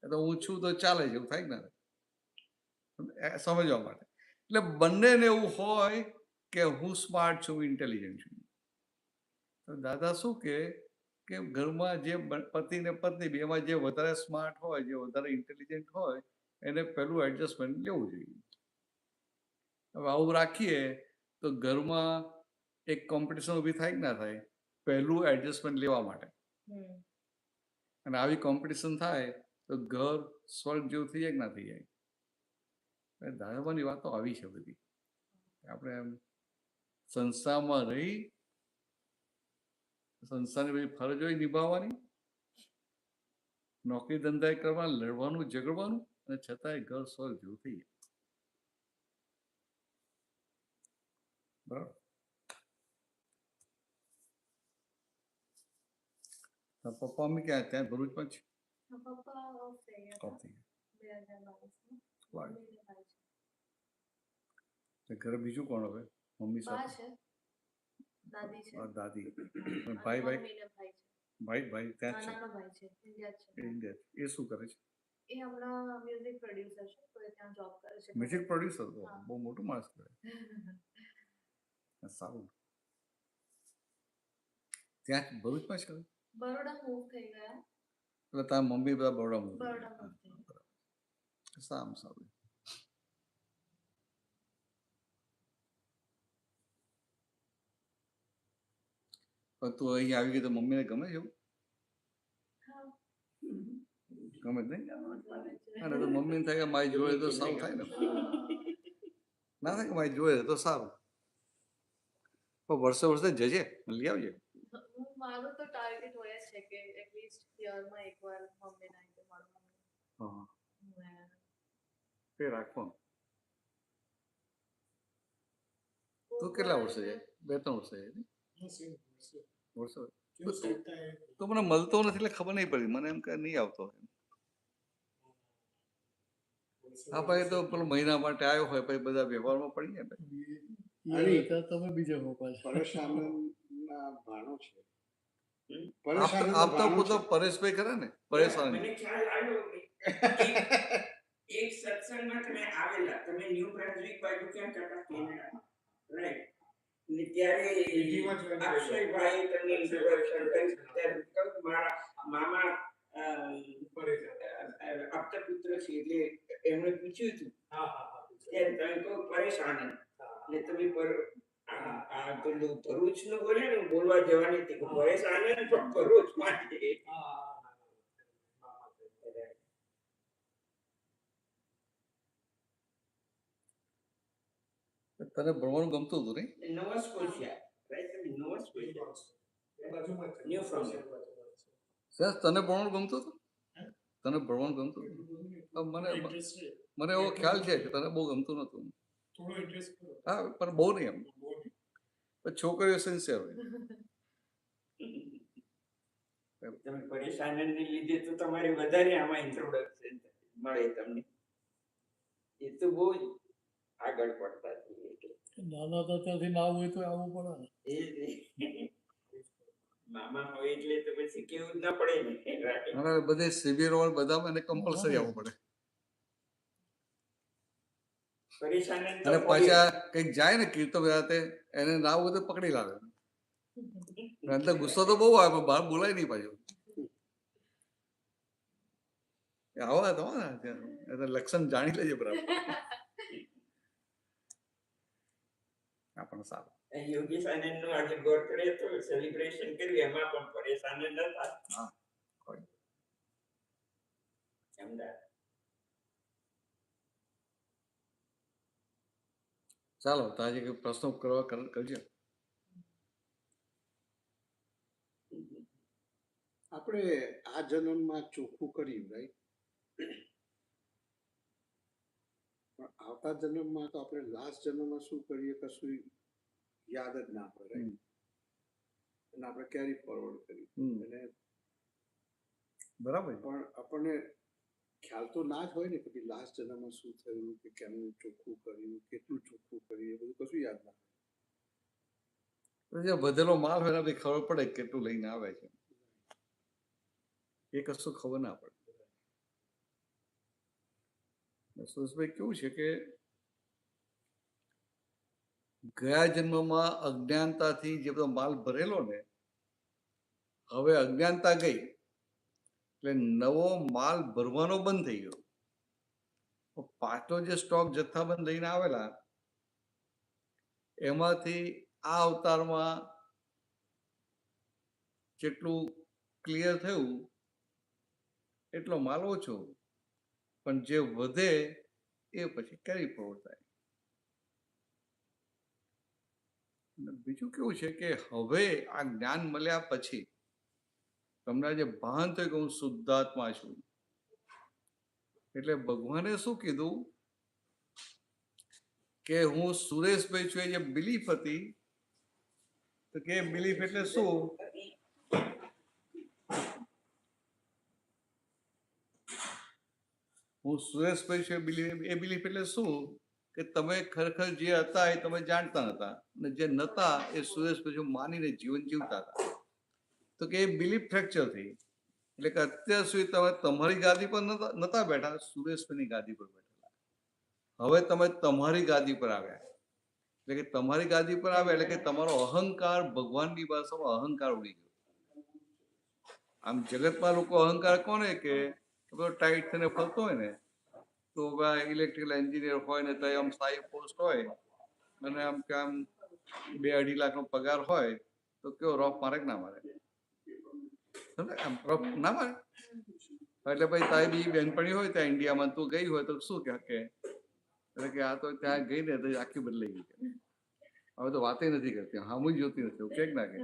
S1: તો હું છું તો ચાલે છે એવું થાય ને સમજવા માટે. એટલે બંનેને એવું હોય કે હું સ્માર્ટ છું ઇન્ટેલિજન્ટ છું. તો દાદા શું કે ઘરમાં જે પતિ ને પત્ની બેમાં જે વધારે સ્માર્ટ હોય જે વધારે ઇન્ટેલિજન્ટ હોય એને પહેલું એડજસ્ટમેન્ટ લેવું જોઈએ. હવે આવું રાખીએ તો ઘરમાં એક કોમ્પિટિશન ઊભી થાય કે ના થાય પહેલું એડજસ્ટમેન્ટ લેવા માટે. અને આવી કોમ્પિટિશન થાય તો ઘર સ્વર્ગ જેવું થઈ જાય કે ના થઈ જાય? દાદાની વાતો આવી છે બધી. આપણે એમ સંસ્થામાં રહી સંસ્થાની બધી ફરજ હોય નિભાવવાની, નોકરી ધંધા કરવાનું, લડવાનું, ઝઘડવાનું અને છતાંય ઘર સ્વર્ગ જેવું થઈ જાય. બરાબર. પપ્પા મમ્મી ક્યાં ત્યાં ભરૂચમાં છે?
S5: પપ્પા ઓફ થઈ ગયા હતા 2022માં. મમ્મીને ભાઈ છે.
S1: ઘરે બીજું કોણ હવે મમ્મી
S5: બા
S1: સાથે?
S5: છે, દાદી છે,
S1: દાદી.
S5: અને
S1: ભાઈ
S5: મમ્મીને ભાઈ છે.
S1: ભાઈ ત્યાં છે?
S5: નાનો ભાઈ છે, ઇન્ડિયા છે.
S1: ઇન્ડિયા. એ શું કરે છે?
S5: એ હમણાં મ્યુઝિક પ્રોડ્યુસર છે તો એ ત્યાં જોબ કરે છે.
S1: મ્યુઝિક પ્રોડ્યુસર તો
S5: હા.
S1: બહુ મોટું માણસ કહેવાય. સારું. ત્યાં ભરૂચમાં છે?
S5: બરોડા મૂવ થઈ ગયા.
S1: એટલે તારા મમ્મી બધા બરોડા મૂવ થઈ
S5: બરોડા મૂવ થઈ
S1: ગયા. સારું સારું. પણ તું અહીં આવી ગઈ તો મમ્મીને ગમે છે એવું?
S5: હા.
S1: ગમે જ નહીં? અને તો મમ્મીને થાય કે મારી જોડે તો સારું થાય ને. ના થાય કે મારી જોડે તો સારું. પણ વર્ષે જજે લઈ આવજે.
S5: મારું તો ટાર્ગેટ હોય જ છે કે એટલીસ્ટ યરમાં એકવાર મમ્મીના રીતે મળવાનું.
S1: હા
S5: ને
S1: તે રાખવાનું. તો કેટલા વર્ષે જાય? 2-3 વર્ષે જાય ને? વર્ષો તો મને મળતો નથી એટલે ખબર નહીં પડી. મને એમ કે નહીં આવતો. હા ભાઈ તો પેલો મહિના માટે આવ્યો હોય પછી બધા વ્યવહારમાં પડી જાય ને.
S2: તમે બીજા હો પાછા. પરેશ આનંદના ભાણો છે.
S1: આપતા પોતા પરેશભાઈ ખરા ને? પરેશ આનંદ.
S3: મને ખ્યાલ આવ્યો એક સત્સંગમાં તમે આવેલા, તમે ન્યૂ બ્રાન્સવિક બાજુ ક્યાં હતા? Canada, right? ને ત્યારે અક્ષયભાઈ તમને ઇન્ટ્રોડક્શન કર્યું. ત્યારે કહ્યું મારા મામા આપતા પુત્ર છે એટલે એમણે પૂછ્યું હતું. ત્યારે તમે કહો પરેશ આનંદ. એટલે તમે પેલું ભરૂચનું બોલ્યા ને, બોલવા જવાની હતી પરેશ આનંદ પણ ભરૂચમાં છે.
S1: તને ભણવાનું ગમતું હતું નહીં?
S3: નવા સ્કોશિયા, રાઈટ? નવા સ્કોશિયા, ન્યૂ ફ્રાન્સ.
S1: સર તને ભણવાનું ગમતું હતું? તને ભણવાનું ગમતું હતું? મને એવો ખ્યાલ છે કે તને બહુ ગમતું નતું. હા પણ બહુ નહીં એમ. પણ છોકરીઓ સિન્સિયર હોય.
S3: તમે પરેશ આનંદને લીધે તો તમારે વધારે આમાં ઇન્ટ્રોડક્શન મળે તમને. એ તો બહુ જ આગળ પડતા છે.
S2: નાના હતા ત્યાંથી ના હોય તો આવવું પડે ને.
S3: મામા હોય એટલે તો પછી કેવું જ ના પડે ને.
S1: અને બધે શિબિરો બધામાં એને કમ્પલસરી આવવું પડે.
S3: પરેશ આનંદ
S1: અને પાછા કંઈક જાય ને કીર્તન રાતે એને ના હોય તો પકડી લાવે. અંદર ગુસ્સો તો બહુ આવે પણ બહાર બોલાય નહીં પાછું. આવા તો લક્ષણ જાણી લેજે બરાબર. આપણને સારું.
S3: યોગેશ આનંદ નું આજે બર્થડે તો સેલિબ્રેશન કર્યું, એમાં પણ પરેશ આનંદ હતા.
S1: હા
S3: અમદાવાદ.
S1: ચાલો તો આજે પ્રશ્નો કરવા કરજો.
S2: આપણે આ જન્મમાં ચોખ્ખું કર્યું, રાઈટ? પણ આવતા જન્મમાં તો આપણે લાસ્ટ જન્મમાં શું કરીએ કશું યાદ જ ના હોય, રાઈટ? અને આપણે કેરી ફોરવર્ડ કર્યું અને
S1: બરાબર.
S2: પણ આપણને ખ્યાલ તો ના જ હોય ને કે લાસ્ટ જન્મમાં શું થયું, કે કેમનું ચોખ્ખું કર્યું, કેટલું ચોખ્ખું કર્યું, એ બધું કશું યાદ ના હોય.
S1: જે વધેલો માલ હોય એનાથી ખબર પડે કેટલું લઈને આવે છે. એ કશું ખબર ના પડે. સુરેશભાઈ કેવું છે કે ગયા જન્મમાં અજ્ઞાનતાથી જે બધો માલ ભરેલો ને, હવે અજ્ઞાનતા ગઈ એટલે નવો માલ ભરવાનો બંધ થઈ ગયો. પાછો જે સ્ટોક જથ્થાબંધ લઈને આવેલા એમાંથી આ અવતારમાં જેટલું ક્લિયર થયું એટલો માલ ઓછો, પણ જે વધે એ પછી કેરી ફોરવર્ડ થાય. બીજું કેવું છે કે હવે આ જ્ઞાન મળ્યા પછી તમને જે ભાન થયું કે હું શુદ્ધાત્મા છું, એટલે ભગવાને શું કીધું કે હું સુરેશભાઈ છું. એ જે બિલીફ હતી તો કે બિલીફ એટલે શું? હું સુરેશભાઈ છું એ બિલીફ એટલે શું કે તમે ખરેખર જે હતા એ તમે જાણતા નતા, અને જે નતા એ સુરેશભાઈ માનીને જીવન જીવતા હતા. તો કે એ બિલીફ ફ્રેક્ચર થઈ. એટલે કે અત્યાર સુધી તમે તમારી ગાદી પર નતા બેઠા, સુરેશભાઈની ગાદી પર બેઠેલા. હવે તમે તમારી ગાદી પર આવ્યા. એટલે કે તમારી ગાદી પર આવ્યા એટલે કે તમારો અહંકાર, ભગવાનની ભાષામાં અહંકાર ઉડી ગયો. આમ જગતમાં લોકો અહંકાર કોને કે બધો ટાઈટ થઈને ફરતો હોય ને, તો ઇલેક્ટ્રિકલ એન્જિનિયર હોય ને તો આમ સાઈ પોસ્ટ હોય અને આમ કે આમ 2-2.5 લાખનો પગાર હોય તો કેવો રોફ મારે ના મારે? આમ રોફ ના મારે. એટલે ભાઈ તારી બી બેનપણી હોય ત્યાં ઇન્ડિયામાં, તું ગઈ હોય તો શું કે એટલે કે આ તો ત્યાં ગઈ ને તો આખી બદલાઈ ગઈ. હવે તો વાતે નથી કરતી, હામું જોતી નથી, કે ના કે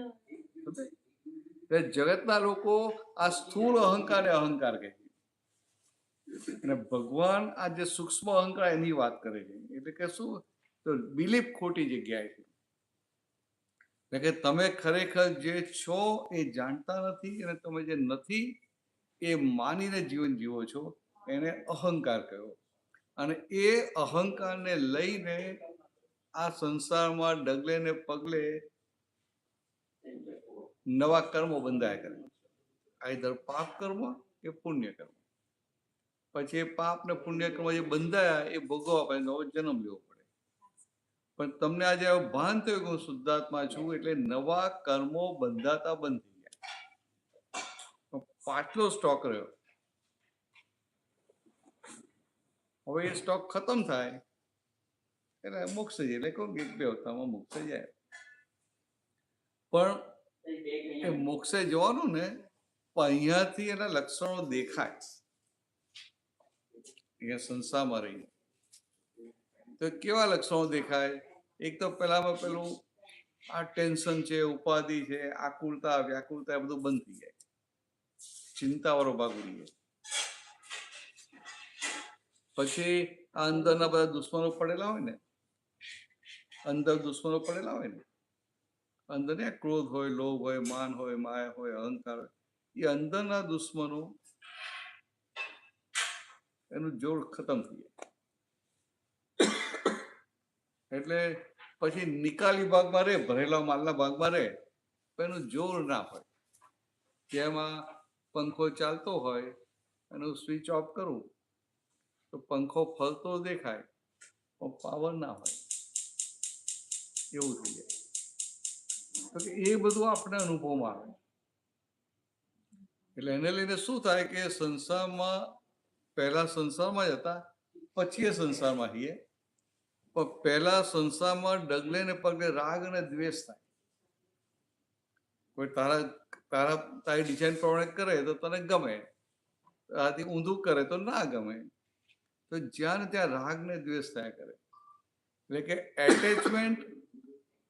S1: એટલે જગતના લોકો આ સ્થૂળ અહંકારને અહંકાર કહે છે, અને ભગવાન આ જે સૂક્ષ્મ અહંકાર એની વાત કરે છે. એટલે કે શું, તો બિલીફ ખોટી જગ્યાએ છે. એટલે કે તમે ખરેખર જે છો એ જાણતા નથી, અને તમે જે નથી એ માનીને જીવન જીવો છો, એને અહંકાર કહ્યો. અને એ અહંકારને લઈને આ સંસારમાં ડગલે ને પગલે નવા કર્મો બંધાયા કરે, આઈધર પાપ કર્મ કે પુણ્ય કર્મ. પછી એ પાપ ને પુણ્ય કર્મ જે બંધાયા એ ભોગવવા પડે, નવો જન્મ લેવો પડે. પણ તમને આજે ભાન થયું કે હું શુદ્ધાત્મા છું, એટલે નવા કર્મો બંધાતા બંધ થઈ ગયા. પાછલો સ્ટોક રહ્યો. હવે એ સ્ટોક ખતમ થાય એટલે મોક્ષ જાય. એટલે કહું કે 1-2 અવતારમાં મોક્ષ જાય. પણ એ મોક્ષે જવાનું ને, અહીંયાથી એના લક્ષણો દેખાય અહીંયા સંસારમાં રહીને. તો કેવા લક્ષણો દેખાય? એક તો પેલામાં પેલું આ ટેન્શન છે, ઉપાધિ છે, આકુલતા, વ્યાકુલતા, એ બધું બંધ થઈ જાય. ચિંતા વાળો ભાગ ઉડી જાય. પછી આ અંદરના બધા દુશ્મનો પડેલા હોય ને, અંદર દુશ્મનો પડેલા હોય ને, અંદર ને ક્રોધ હોય, લોભ હોય, માન હોય, માયા હોય, અહંકાર હોય, એ અંદરના દુશ્મનો એનું જોર ખતમ થઈ જાય. એટલે પછી નિકાલી ભાગમાં રહે, ભરેલા માલના ભાગમાં રહે, તો એનું જોર ના હોય. જેમાં પંખો ચાલતો હોય એનું સ્વિચ ઓફ કરું તો પંખો ફરતો દેખાય પણ પાવર ના હોય, એવું થઈ જાય. તો એ બધું આપણે અનુભવમાં આવે. એટલે એને લઈને શું થાય કે સંસારમાં પહેલા સંસારમાં જ હતા, પછી એ સંસારમાં છીએ. પણ પહેલા સંસારમાં ડગલે ને પગલે રાગ અને દ્વેષ થાય. કોઈ તારી ડિઝાઇન પ્રમાણે કરે તો તને ગમે, આથી ઊંધું કરે તો ના ગમે. તો જ્યાં ને ત્યાં રાગ ને દ્વેષ થયા કરે. એટલે કે એટેચમેન્ટ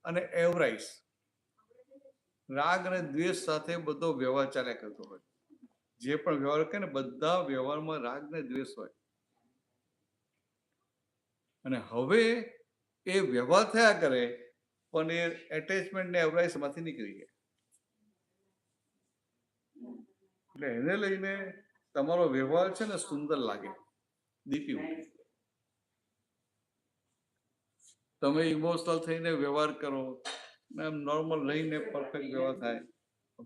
S1: અને એવરાઈસ, રાગ અને દ્વેષ સાથે બધો વ્યવહાર ચાલ્યા કરતો હોય. જે પણ વ્યવહાર કરે ને, બધા વ્યવહારમાં રાગ ને દ્વેષ હોય. અને હવે એ વ્યવહાર થયા કરે પણ એ એટેચમેન્ટ ને એવરાઈસ માંથી નીકળી ગયા. એટલે એને લઈને તમારો વ્યવહાર છે ને સુંદર લાગે, દીપી ઉઠે. તમે ઇમોશનલ થઈને વ્યવહાર કરો ને એમ નોર્મલ રહીને પરફેક્ટ વ્યવહાર થાય,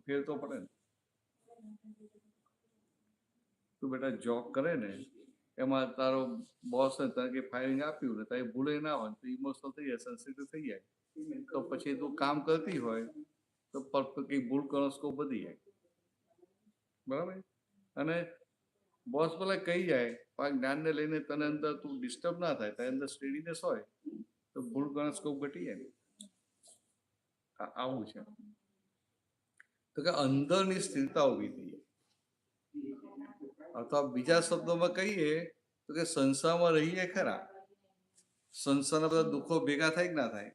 S1: ફેર તો પડે ને. તું બેટા જોબ કરે ને, એમાં તારો બોસ ને તને કે ફાયરિંગ આપ્યું ને તારી ભૂલે ના હોય તો ઇમોશનલ થઈ જાય, સેન્સિટિવ થઈ જાય. તો પછી તું કામ કરતી હોય તો પરફેક્ટ ભૂલ કરવાનો સ્કોપ વધી જાય. બરાબર? અને બોસ પેલા કહી જાય પણ જ્ઞાનને લઈને તને અંદર તું ડિસ્ટર્બ ના થાય, તારી અંદર સ્ટેડીનેસ હોય તો ભૂલ કરવાનો સ્કોપ ઘટી જાય. આવું છે. તો કે અંદરની સ્થિરતા ઊભી થઈ જાય. અથવા બીજા શબ્દોમાં કહીએ તો કે સંસારમાં રહીએ ખરા, સંસારના બધા દુઃખો ભેગા થાય કે ના થાય?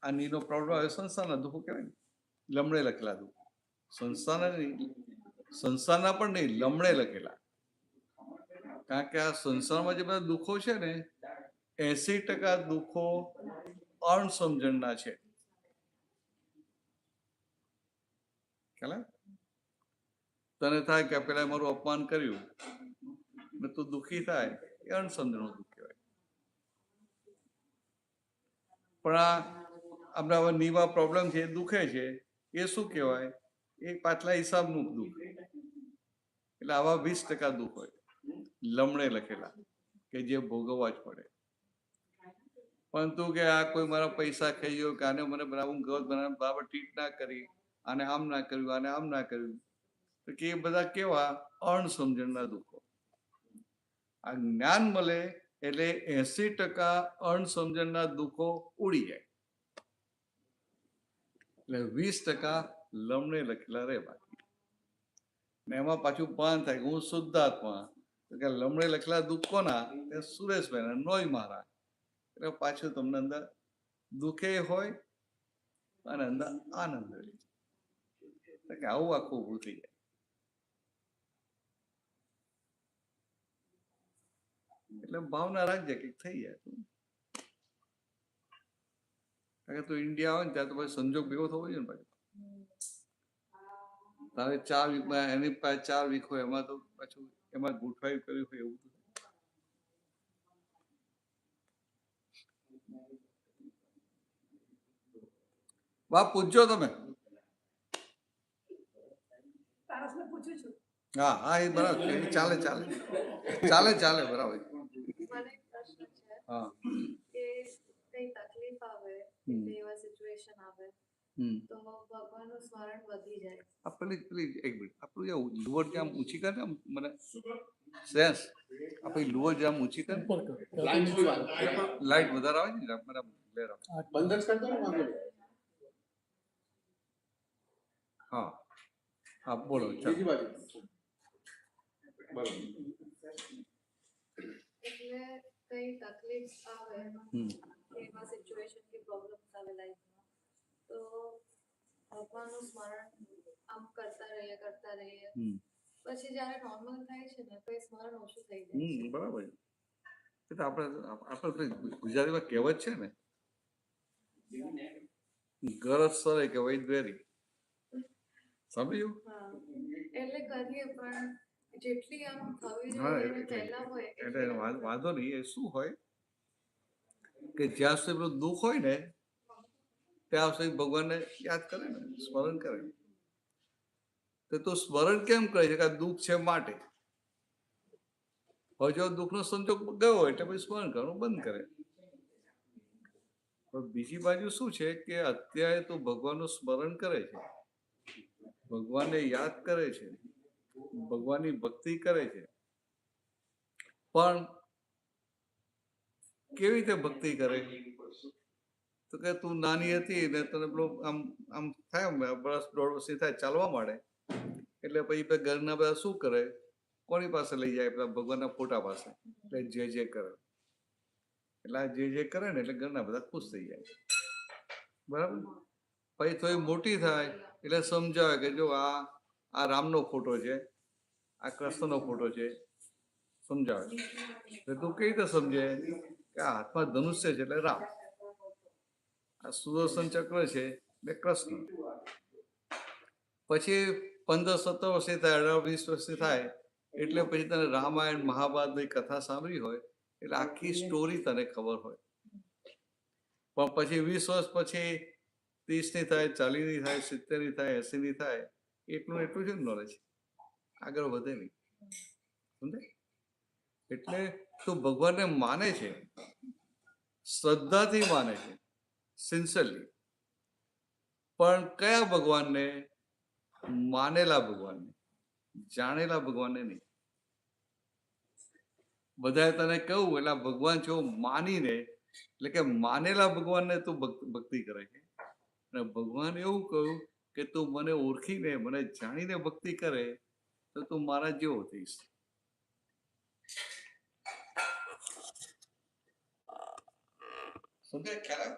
S1: આ નીનો પ્રોબ્લેમ આવે, સંસારના દુઃખો કહેવાય ને, લમડે લખેલા દુઃખ. સંસારના પણ નહીં, લમડે લખેલા. કારણ કે આ સંસારમાં જે બધા દુઃખો છે ને, 80% દુઃખો અણસમજણના છે. ખ્યાલ? તને થાય કે પેલા મારું અપમાન કર્યું ને તું દુઃખી થાય, એ અણસમજણનું દુઃખ કહેવાય. પણ આ આપણા હવે નીવા પ્રોબ્લેમ છે, એ દુખે છે, એ શું કહેવાય? એ પાછલા હિસાબનું દુઃખ. એટલે આવા 20% દુઃખ હોય લમણે લખેલા, કે જે ભોગવવા જ પડે. પરંતુ કે આ કોઈ મારા પૈસા ખાઈ ગયો, કે આને મને બરાબર ટ્રીટ ના કરી, આને આમ ના કર્યું, આને આમ ના કર્યું, તો કે એ બધા કેવા અણસમજણના દુઃખો. આ જ્ઞાન મળે એટલે 80% અણસમજણના દુઃખો ઉડી જાય, એટલે 20% લમણે લખેલા રહે બાકી. ને એમાં પાછું ભાન થાય કે હું શુદ્ધાત્મા. તો કે લમણે લખેલા દુઃખ કોના? એ સુરેશભાઈ નોય મારા. એટલે પાછું તમને અંદર દુઃખે હોય અને અંદર આનંદ રહે. તો કે આવું આખું ઊભું થઈ જાય. એટલે ભાવના રાખજે કે થઈ જાય. કારણ કે તું ઇન્ડિયા આવે ને ત્યાં તો પછી સંજોગ ભેગો થવો જોઈએ ને પાછું. તારે 4 વીકમાં એની પાસે 4 વીક હોય એમાં તો પાછું એમાં ગોઠવાયું કર્યું હોય એવું. બાપ પૂછજો તમે.
S4: પારસને પૂછું છું.
S1: હા હા એ બરાબર છે. ચાલે ચાલે ચાલે ચાલે બરાબર.
S5: મને એક પ્રશ્ન છે
S1: હા
S5: કે કઈ તકલીફ આવે કે
S1: હમ.
S5: કઈ એવા સિચ્યુએશન આવે તો ભગવાનનું સ્મરણ વધી જાય.
S1: આ પેલી એક મિનિટ આપણું જે લુવર જે આમ ઊંચી કરે ને આમ મને સેન્સ આપણી લુવર જે આમ ઊંચી કરે લાઈટ વધારે આવે છે ને બરાબર clear આવે.
S2: બંધ જ કરતો ને વાંધો નહીં.
S1: હા હા બોલો ચાલો.
S2: બીજી બાજુ બરોબર.
S5: એટલે કઈ તકલીફ આવે
S1: હમ.
S5: કે એવા સિચ્યુએશન કે પ્રોબ્લેમ્સ આવે લાઈફમાં તો ભગવાનનું સ્મરણ આમ કરતા રહીએ
S1: હમ.
S5: પછી જ્યારે નોર્મલ થાય છે ને તો એ સ્મરણ ઓછું થઈ જાય છે.
S1: બરાબર છે. એ તો આપણે પેલી ગુજરાતીમાં કહેવત છે ને ગરજ સરે કે વૈદ વેરી સમજ્યું.
S5: હા એટલે કરીએ પણ જેટલી આમ થવી
S1: હા
S5: જોઈએ એને પહેલા હોય
S1: એટલે વાંધો નહીં. એ શું હોય કે જ્યાં સુધી પેલું દુઃખ હોય ને ત્યાં સુધી ભગવાનને યાદ કરે ને સ્મરણ કરે. તો તું સ્મરણ કેમ કરે છે કે આ દુઃખ છે માટે. હવે જો દુઃખનો સંજોગ ગયો હોય એટલે પછી સ્મરણ કરવાનું બંધ કરે. પણ બીજી બાજુ શું છે કે અત્યારે તું ભગવાનનું સ્મરણ કરે છે, ભગવાનને યાદ કરે છે, ભગવાનની ભક્તિ કરે છે, પણ કેવી રીતે ભક્તિ કરે તો કે તું નાની હતી ને તને પેલો આમ આમ થાય વર્ષ 1.5 વર્ષની થાય ચાલવા માંડે એટલે પછી ઘરના બધા શું કરે કોની પાસે લઈ જાય પેલા ભગવાનના ફોટા પાસે એટલે જે કરે એટલે આ જે કરે ને એટલે ઘરના બધા ખુશ થઈ જાય. બરાબર. પછી થોડી મોટી થાય એટલે સમજાવે કે જો આ રામનો ફોટો છે, આ કૃષ્ણનો ફોટો છે, સમજાવે. એટલે તું કેવી રીતે સમજે કે આ હાથમાં ધનુષ્ય છે એટલે રામ, આ સુદર્શન ચક્ર છે એટલે કૃષ્ણ. પછી 15-17 વર્ષની થાય 18-20 વર્ષની થાય એટલે પછી તને રામાયણ મહાભારતની કથા સાંભળી હોય એટલે આખી સ્ટોરી તને ખબર હોય. પણ પછી 20 વર્ષ પછી 30ની થાય, 40ની થાય, 70ની થાય, 80ની થાય એટલું જ નોલેજ, આગળ વધે નહીં. સમજાય. એટલે તું ભગવાનને માને છે, શ્રદ્ધાથી માને છે, સિન્સિયરલી, પણ કયા ભગવાનને? માનેલા ભગવાનને, જાણેલા ભગવાનને નહીં. બધાએ તને કહું એટલે ભગવાન છે એવું માનીને, એટલે કે માનેલા ભગવાનને તું ભક્તિ કરે છે. અને ભગવાન એવું કહ્યું કે તું મને ઓળખીને મને જાણીને ભક્તિ કરે તો તું મારા જેવો થઈશ. સમજાય ખ્યાલ?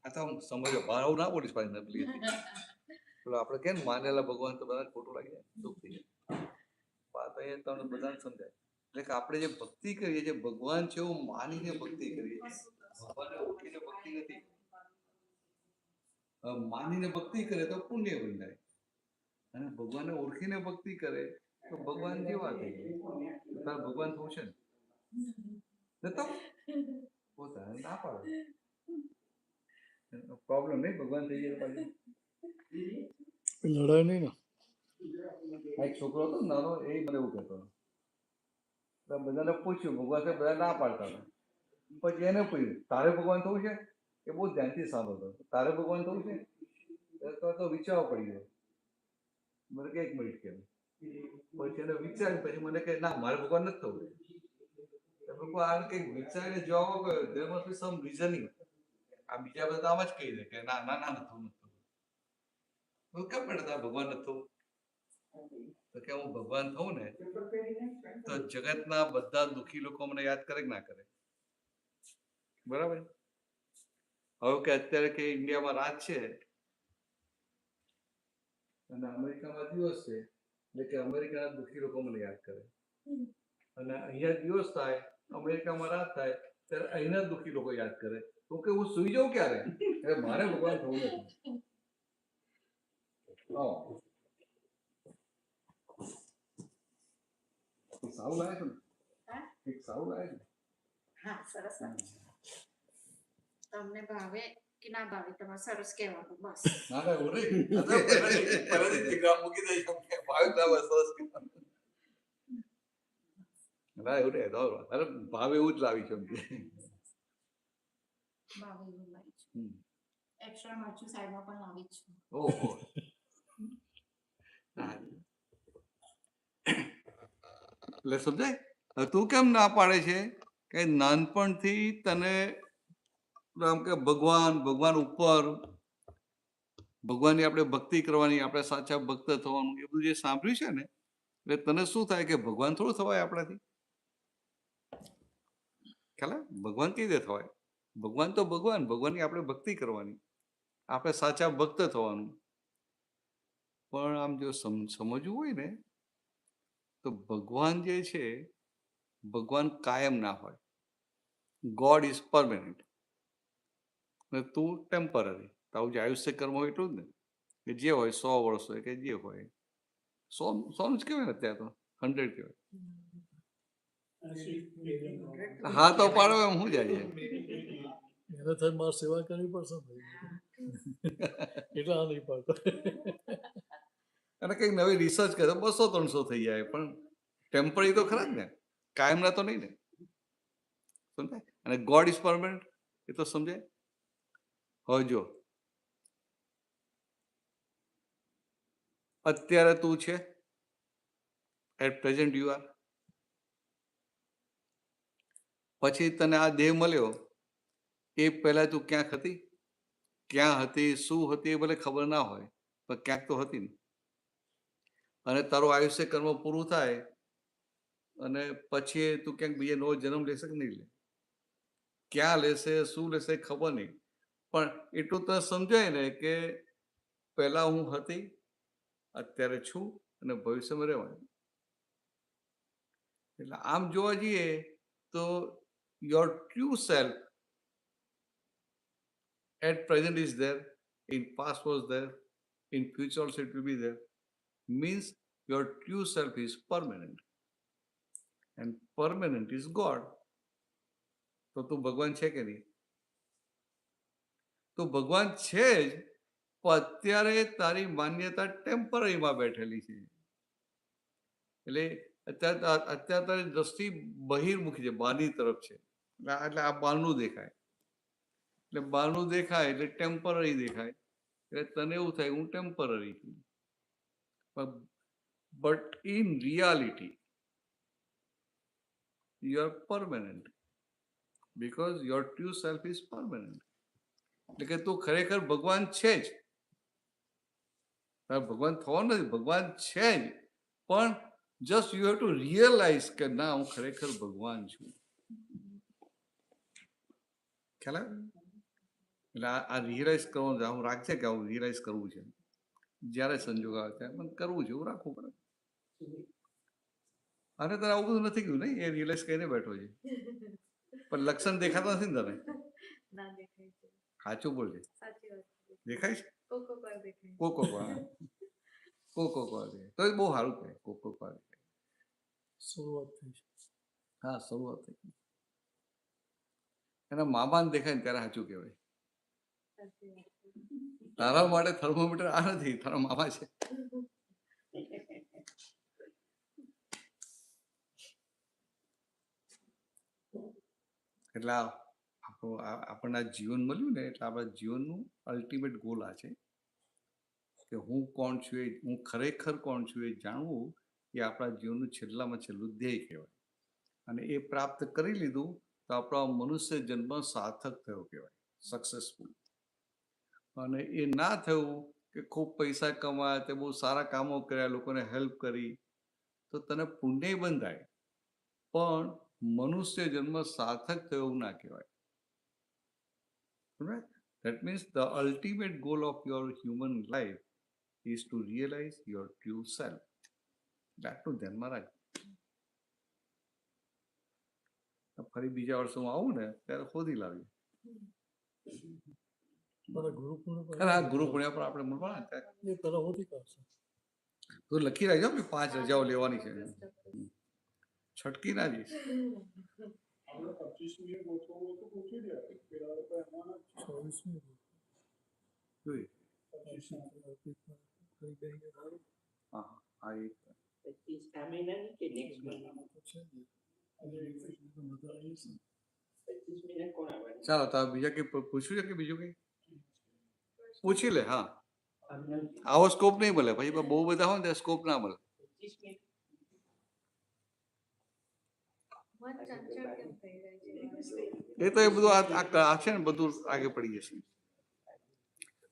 S1: આ તો સમજો બહાર આવું ના બોલીશ પાછી નકલી પેલો આપણે કેમ માનેલા ભગવાન તો બધા ખોટું લાગે દુઃખ થઈ જાય. વાત અહીંયા તમને બધાને સમજાય. એટલે કે આપણે જે ભક્તિ કરીએ છીએ ભગવાન છે એવું માનીને ભક્તિ કરીએ છીએ, ભગવાનને ઓળખીને ભક્તિ નથી. માનીને ભક્તિ કરે તો પુણ્ય બંધાય અને ભગવાનને ઓળખીને ભક્તિ કરે તો ભગવાન જેવા થઈ જાય. તારે ભગવાન થવું છે ને તો પોતાને ના પાડે પ્રોબ્લેમ નહીં. ભગવાન થઈ જાય પાછું
S6: લડાય નહીં ને.
S1: એક છોકરો હતો નાનો, એ મને એવું કહેતો બધાને પૂછ્યું ભગવાન છે, બધા ના પાડતા હતા. પછી એને પૂછ્યું તારે ભગવાન થવું છે? એ બહુ ધ્યાનથી સાંભળતો તારે ભગવાન થવું છે? તો વિચારવા પડી ગયો. મને કે 1 મિનિટ કેમ. પછી એને વિચાર્યું પછી મને કે ના મારે ભગવાન નથી થવું. આ કંઈક વિચારીને જવાબ આપ્યો. there must be some reasoning. આ બીજા બધા આમ જ કહી દે કે ના ના ના નથી થવું. કેમ પડે તારે ભગવાન નથી થવું? તો કે હું ભગવાન થઉં ને તો જગતના બધા દુઃખી લોકો મને યાદ કરે કે ના કરે? બરાબર. હવે કે અત્યારે કે ઇન્ડિયામાં રાજ છે અને અમેરિકામાં દિવસ છે એટલે કે અમેરિકાના દુઃખી લોકો મને યાદ કરે, અને અહીંયા દિવસ થાય અમેરિકામાં રાત થાય ત્યારે અહીંના દુઃખી લોકો યાદ કરે. તો કે હું સુઈ જાઉં ક્યારે? એટલે મારે ભગવાન થવું નથી. સારું લાગે છે ને? એક સારું લાગે છે.
S4: હા, સરસ લાગે છે. તમને ભાવે કે ના ભાવે તમારે સરસ કહેવાનું બસ.
S1: ના ના એવું નહીં. પહેલેથી ટીકા મૂકી દઈશ કે ભાવે ના બસ સરસ કહેવાનું. ના એવું નહીં. અરે ભાવે એવું જ લાવી છે.
S4: ભાવે એવું લાગે છે. એક્સ્ટ્રા મરચું સાઈડમાં પણ લાવી જ છું.
S1: ઓહો. એટલે સમજાય? હવે તું કેમ ના પાડે છે કે નાનપણથી તને આમ કે ભગવાન ઉપર, ભગવાનની આપણે ભક્તિ કરવાની, આપણે સાચા ભક્ત થવાનું, એ બધું જે સાંભળ્યું છે ને, એટલે તને શું થાય કે ભગવાન થોડું થવાય આપણાથી? ખ્યાલ આવે? ભગવાન કઈ રીતે થવાય? ભગવાન તો ભગવાનની આપણે ભક્તિ કરવાની, આપણે સાચા ભક્ત થવાનું. પણ આમ જો સમજવું હોય ને તો ભગવાન જે છે, ભગવાન કાયમ ના હોય. ગોડ ઇઝ પરમેનન્ટ અને તું ટેમ્પરરી. તારું જે આયુષ્ય કર્મ હોય એટલું જ ને, કે જે હોય 100 વર્ષ હોય કે જે હોય 100 જ કહેવાય ને, અત્યારે તો 100 કહેવાય. હા તો પાડો એમ શું જાય છે?
S6: એને થાય મારે સેવા કરવી પડશે એટલે આ નહીં પાડતો.
S1: અને કંઈક નવી રિસર્ચ કરે 200-300 થઈ જાય, પણ ટેમ્પરરી તો ખરા જ ને, કાયમના તો નહીં ને. સમજાય? અને ગોડ ઇઝ પરમેનન્ટ એ તો સમજાય. હવે જો અત્યારે તું છે, એટ પ્રેઝન્ટ યુ આર. પછી તને આ દેહ મળ્યો એ પહેલા તું ક્યાંક હતી? ક્યાં હતી, શું હતી એ ભલે ખબર ના હોય, પણ ક્યાંક તો હતી ને. અને તારું આયુષ્ય કર્મ પૂરું થાય અને પછી તું ક્યાંક બીજે નવો જન્મ લેશે કે નહીં લે? ક્યાં લેશે, શું લેશે ખબર નહીં, પણ એટલું તો સમજાય ને કે પહેલા હું હતી, અત્યારે છું અને ભવિષ્યમાં રહેવાની. એટલે આમ જોવા જઈએ તો your true self at present is there, in past was there, in future also it will be there. Means your true self is permanent. And permanent is God. તો તું ભગવાન છે કે નહીં? તો ભગવાન છે જ, પણ અત્યારે તારી માન્યતા ટેમ્પરરીમાં બેઠેલી છે. એટલે અત્યારે તારી દ્રષ્ટિ બહિર્મુખી છે, બહારની તરફ છે. એટલે આ બહારનું દેખાય, એટલે બહારનું દેખાય એટલે ટેમ્પરરી દેખાય, એટલે તને એવું થાય હું ટેમ્પરરી છું. But in reality you are permanent, because your true self is permanent. એટલે કે તું ખરેખર ભગવાન છે જ. તારે ભગવાન થવાનું નથી, ભગવાન છે જ, પણ just you have to realize કે ના હું ખરેખર ભગવાન છું. ખ્યાલ આવે? એટલે આ રિયલાઇઝ કરવાનું, હું રાખજે કે આવું રિયલાઇઝ કરવું છે. જ્યારે સંજોગ આવે ત્યારે મને કરવું છે, એવું રાખવું પડે. અને તને આવું બધું નથી ગયું નહીં, એ રિયલાઇઝ કરીને બેઠો છે, પણ લક્ષણ દેખાતા નથી ને તને? સાચું બોલજે. દેખાય છે? કોકો વાર તો બહુ સારું કહે. કોકો વાર
S6: શરૂઆત થઈ છે.
S1: હા, શરૂઆત થઈ. એના મામાને દેખાય ને ત્યારે સાચું કહેવાય. તારા માટે થર્મોમીટર આ નથી, તારા મામા છે. એટલે આપણને જીવન મળ્યું ને, એટલે આપણા જીવનનું અલ્ટિમેટ ગોલ આ છે કે હું કોણ છું, એ હું ખરેખર કોણ છું એ જાણવું, એ આપણા જીવનનું છેલ્લામાં છેલ્લું ધ્યેય કહેવાય. અને એ પ્રાપ્ત કરી લીધું તો આપણો મનુષ્ય જન્મ સાર્થક થયો કહેવાય, સક્સેસફુલ. અને એ ના થયું કે ખૂબ પૈસા કમાયા, તે બહુ સારા કામો કર્યા, લોકોને હેલ્પ કરી, તો તને પુણ્ય બંધાય, પણ મનુષ્ય જન્મ સાર્થક થયો એવું ના કહેવાય. That means the ultimate goal of your human life is to realize your true self. આટલું ધ્યાનમાં રાખ. ફરી બીજા વર્ષે હું આવું ને ત્યારે ખોદી લાવી.
S6: મારા ગુરુ પૂર્ણ
S1: અરે આ ગુરુ પૂર્ણિમા પર આપણે મળવાના ત્યારે
S6: એ પેલા હોતી કરશે.
S1: તો લખી રાખજો કે 5 રજાઓ લેવાની છે. છટકી ના જઈશ.
S2: આપણે 25 મિનિટ ગોઠવવું તો ગોઠવી દેવાય. પેલા લોકો એમાં
S6: 24 મિનિટ.
S1: જોઈએ.
S6: 25
S1: હા હા એક
S3: 25 આ મહિનાની કે નેક્સ્ટ મહિનામાં?
S6: તો છે ને. અને મજા આવી છે.
S3: 25 મિનિટ કોણ આવવાનું?
S1: ચાલો તો બીજા કઈ પૂછ્યું છે કે બીજું કઈ પૂછી લે. હા આવો સ્કોપ નહીં મળે પછી બહુ બધા હોય ને ત્યારે સ્કોપ ના મળે.
S3: 25 મિનિટ
S5: મન ચંચળ કેમ થઈ જાય છે?
S1: એ તો એ બધું આ છે ને બધું આગળ પડી જશે.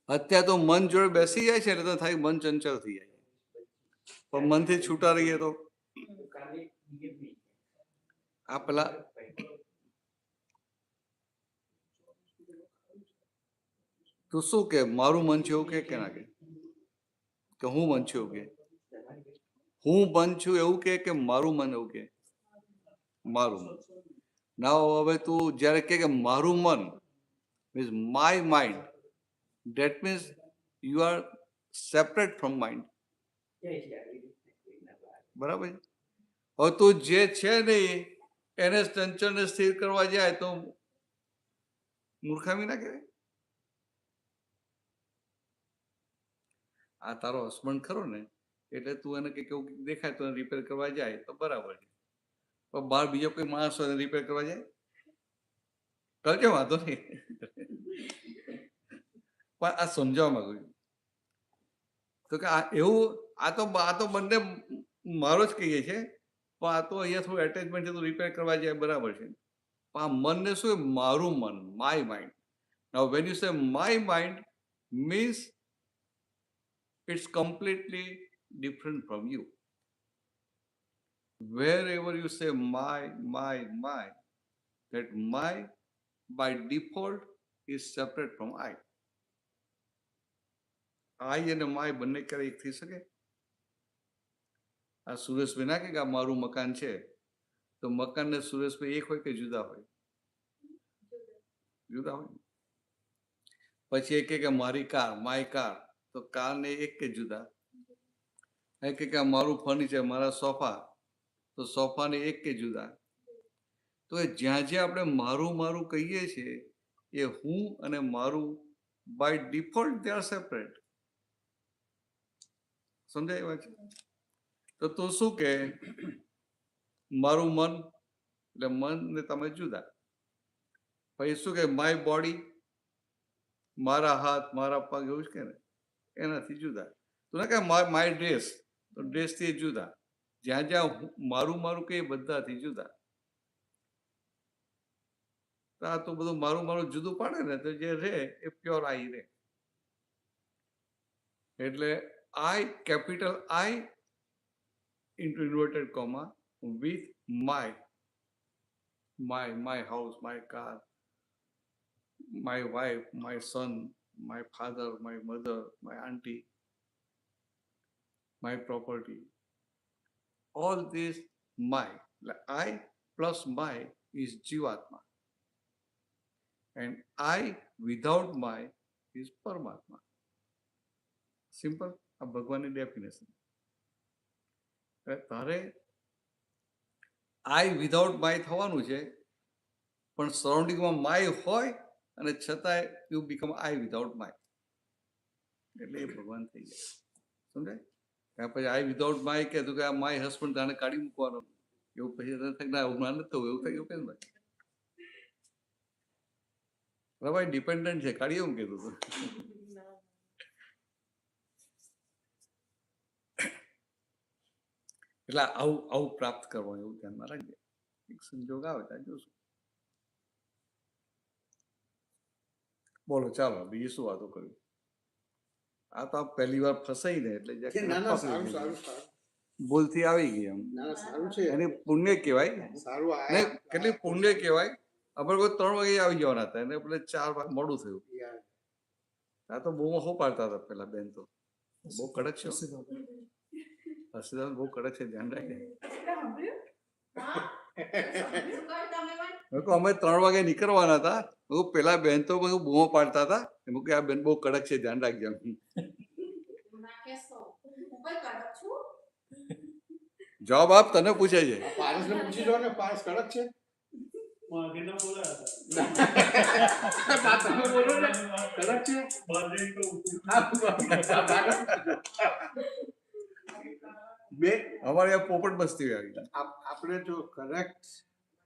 S1: અત્યારે તો મન જોડે બેસી જાય છે એટલે તો થાય મન ચંચળ થઈ જાય. પણ મનથી છૂટા રહીએ તો
S3: કાલે બીજે
S1: આ પેલા તું શું કે મારું મન છે એવું કે ના કે હું મન છું એવું કે હું મન છું એવું કે મારું મન એવું કે મારું મન. ના હવે તું જયારે કે મારું મન means my mind, that means you are separate from mind. બરાબર છે. હવે તું જે છે નહીં એને ચંચળને સ્થિર કરવા જાય તો મૂર્ખામી ના કહેવાય. આ તારો હસબન્ડ ખરો ને એટલે તું એને કંઈક એવું દેખાય તો રિપેર કરવા જાય તો બરાબર છે. પણ બહાર બીજો કોઈ માણસ હોય રિપેર કરવા જાય કરજો વાંધો નહીં. પણ આ સમજાવવા માંગુ છું તો કે આ એવું આ તો બંને મારો જ કહીએ છે પણ આ તો અહીંયા થોડું એટેચમેન્ટ છે તો રિપેર કરવા જાય બરાબર છે. પણ આ મનને શું મારું મન, my mind. Now when you say my mind means it's completely different from you. Wherever you say my, that my by default is separate from I. I and my બંને ક્યારે એક થઈ શકે? આ સુરેશભાઈ ના કે આ મારું મકાન છે તો મકાન ને સુરેશભાઈ એક હોય કે જુદા હોય? જુદા હોય. પછી એ કે મારી કાર, માય કાર, તો કાર ને એક કે જુદા. એ કે મારું ફર્નિચર, મારા સોફા, તો સોફા ને એક કે જુદા. તો એ જ્યાં જ્યાં આપણે મારું મારું કહીએ છીએ એ હું અને મારું by default they are separate. સમજાય વાત છે? તો તું શું કે મારું મન એટલે મન ને તમે જુદા. પછી શું કે માય બોડી, મારા હાથ, મારા પગ, એવું જ કે ને એનાથી જુદા. તો ના કે માય ડ્રેસ, તો ડ્રેસથી જુદા. જ્યાં જ્યાં મારું મારું કહીએ બધાથી જુદા. તો આ તો બધું મારું મારું જુદું પાડે ને તો જે રે એ પ્યોર આઈ રે. એટલે I, capital I into inverted comma with my, my house, my car, my wife, my son, my father, my mother, my auntie, my property. All this my. I plus my is Jivatma. And I without my is Paramatma. Simple. આ ભગવાનની definition. તારે I without my થવાનું છે પણ સરાઉન્ડિંગમાં my હોય અને છતાંય you become I without my. એટલે એ ભગવાન થઈ જાય. સમજાય? પછી આઈ વિધાઉટ માય કે તું કે આ માય હસબન્ડ તાને કાઢી મૂકવાનો એવું પછી ના એવું ના નથી થવું એવું થાય એવું કેમ ભાઈ? ભાઈ ડિપેન્ડન્ટ છે કાઢી એવું કીધું હતું. એટલે આવું પ્રાપ્ત કરવાનું એવું ધ્યાનમાં રાખજે. એક સંજોગ આવે ત્યાં જોશું. બોલો ચાલો બીજી શું વાતો કરવી? આ તો પહેલી વાર ફસાઈ ને એટલે ભૂલથી આવી ગઈ એમ. એને પુણ્ય કહેવાય. કેટલી પુણ્ય કહેવાય. આપણે કોઈ 3 વાગે આવી જવાના હતા એને પેલે 4 વાગે મોડું થયું. આ તો બહુ હો પાડતા હતા પેલા બેન તો બહુ કડક છે
S6: શશિકાંત.
S1: હર્ષિદાન બહુ કડક છે, ધ્યાન રાખજે. મેં કહું અમે 3 વાગે નીકળવાના હતા. હું પેલા બેન તો બધું બૂમો પાડતા હતા. મેં કહ્યું આ બેન બહુ કડક છે, ધ્યાન રાખજે. જવાબ આપ, તને પૂછે છે.
S2: પારસને પૂછી લો ને, પારસ કડક છે. તમે બોલો ને, કડક છે. બે
S1: અમારે આ પોપટ બસ્તી આવી.
S2: આપણે જો કરેક્ટ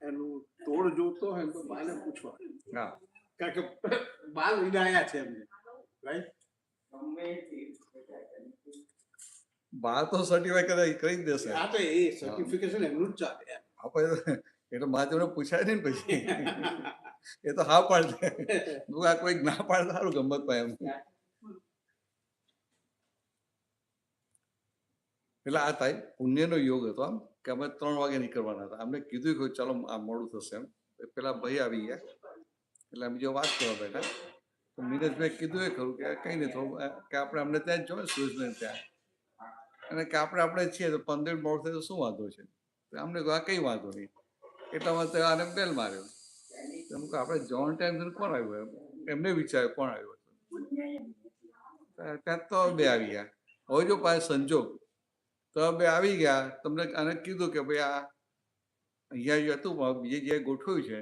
S2: એનું તોડ જોતો હોય તો બાને પૂછવા,
S1: હા,
S2: કારણ કે બા લઈને આવ્યા છે એમને, રાઈટ?
S3: ગમે તે
S1: બહાર તો સર્ટિફાઈ કરી જ દેશે.
S2: હા, તો એ સર્ટિફિકેશન એમનું જ ચાલે એમ.
S1: આપણે એટલે મારે તમને પૂછાય નહીં ને પછી એ તો હા પાડે. આ કોઈ ના પાડે સારું ગમત પાય એમ. એટલે આ થાય પુણ્યનો યોગ હતો આમ કે અમે 3 વાગે નીકળવાના હતા. અમને કીધું કે ચાલો આ મોડું થશે એમ. પેલા ભાઈ આવી ગયા એટલે અમે જો વાત કરવા બેઠા તો મિનેશભાઈ કીધું એ ખરું કે કંઈ નહીં થોડું કે આપણે અમને ત્યાં જ જોઈએ સુરેશને ત્યાં, અને કે આપણે છીએ તો 15 મિનિટ મોડું થાય તો શું વાંધો છે. તો અમને આ કંઈ વાંધો નહીં. એટલામાં તો આને બેલ માર્યો. એમ કે આપણે જવાનો ટાઈમ કોણ આવ્યું એમને વિચાર્યું કોણ આવ્યું. ત્યાં તો બે આવી ગયા. હવે જો પાસે સંજોગ તો બે આવી ગયા. તમને આને કીધું કે ભાઈ આ અહીંયા હતું બીજે જગ્યાએ ગોઠવ્યું છે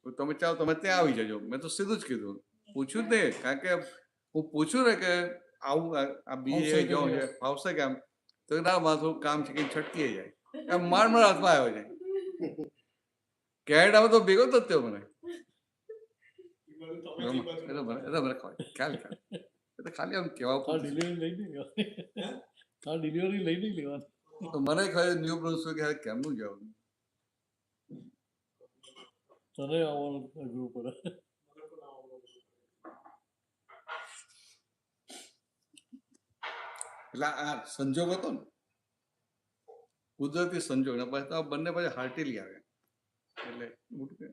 S1: તો તમે ચાલો તમે ત્યાં આવી જજો. મેં તો સીધું જ કીધું, પૂછ્યું જ નહીં. કારણ કે હું પૂછું ને કે આવું આ બીજે જગ્યાએ જવું છે ફાવશે કેમ, તો ના મારે થોડું કામ છે કે છટકી જાય એમ માર હાથમાં આવ્યો છે. કેનેડામાં તો ભેગો જ થયો મને. મને ખ્યાલ ખાલી આમ કેવા
S6: ડિલિવરી લઈ નહીં લેવાની. ડિલિવરી લઈ નહીં લેવાની.
S1: તો મને ખબર ન્યૂ બ્રુન્સવિક કેમનું જવાનું.
S6: તને આવવાનું અઘરું પડે.
S1: એટલે આ સંજોગ હતો ને, કુદરતી સંજોગ ને પછી બંને પછી હાર્ટીલી આવે એટલે મોટું કે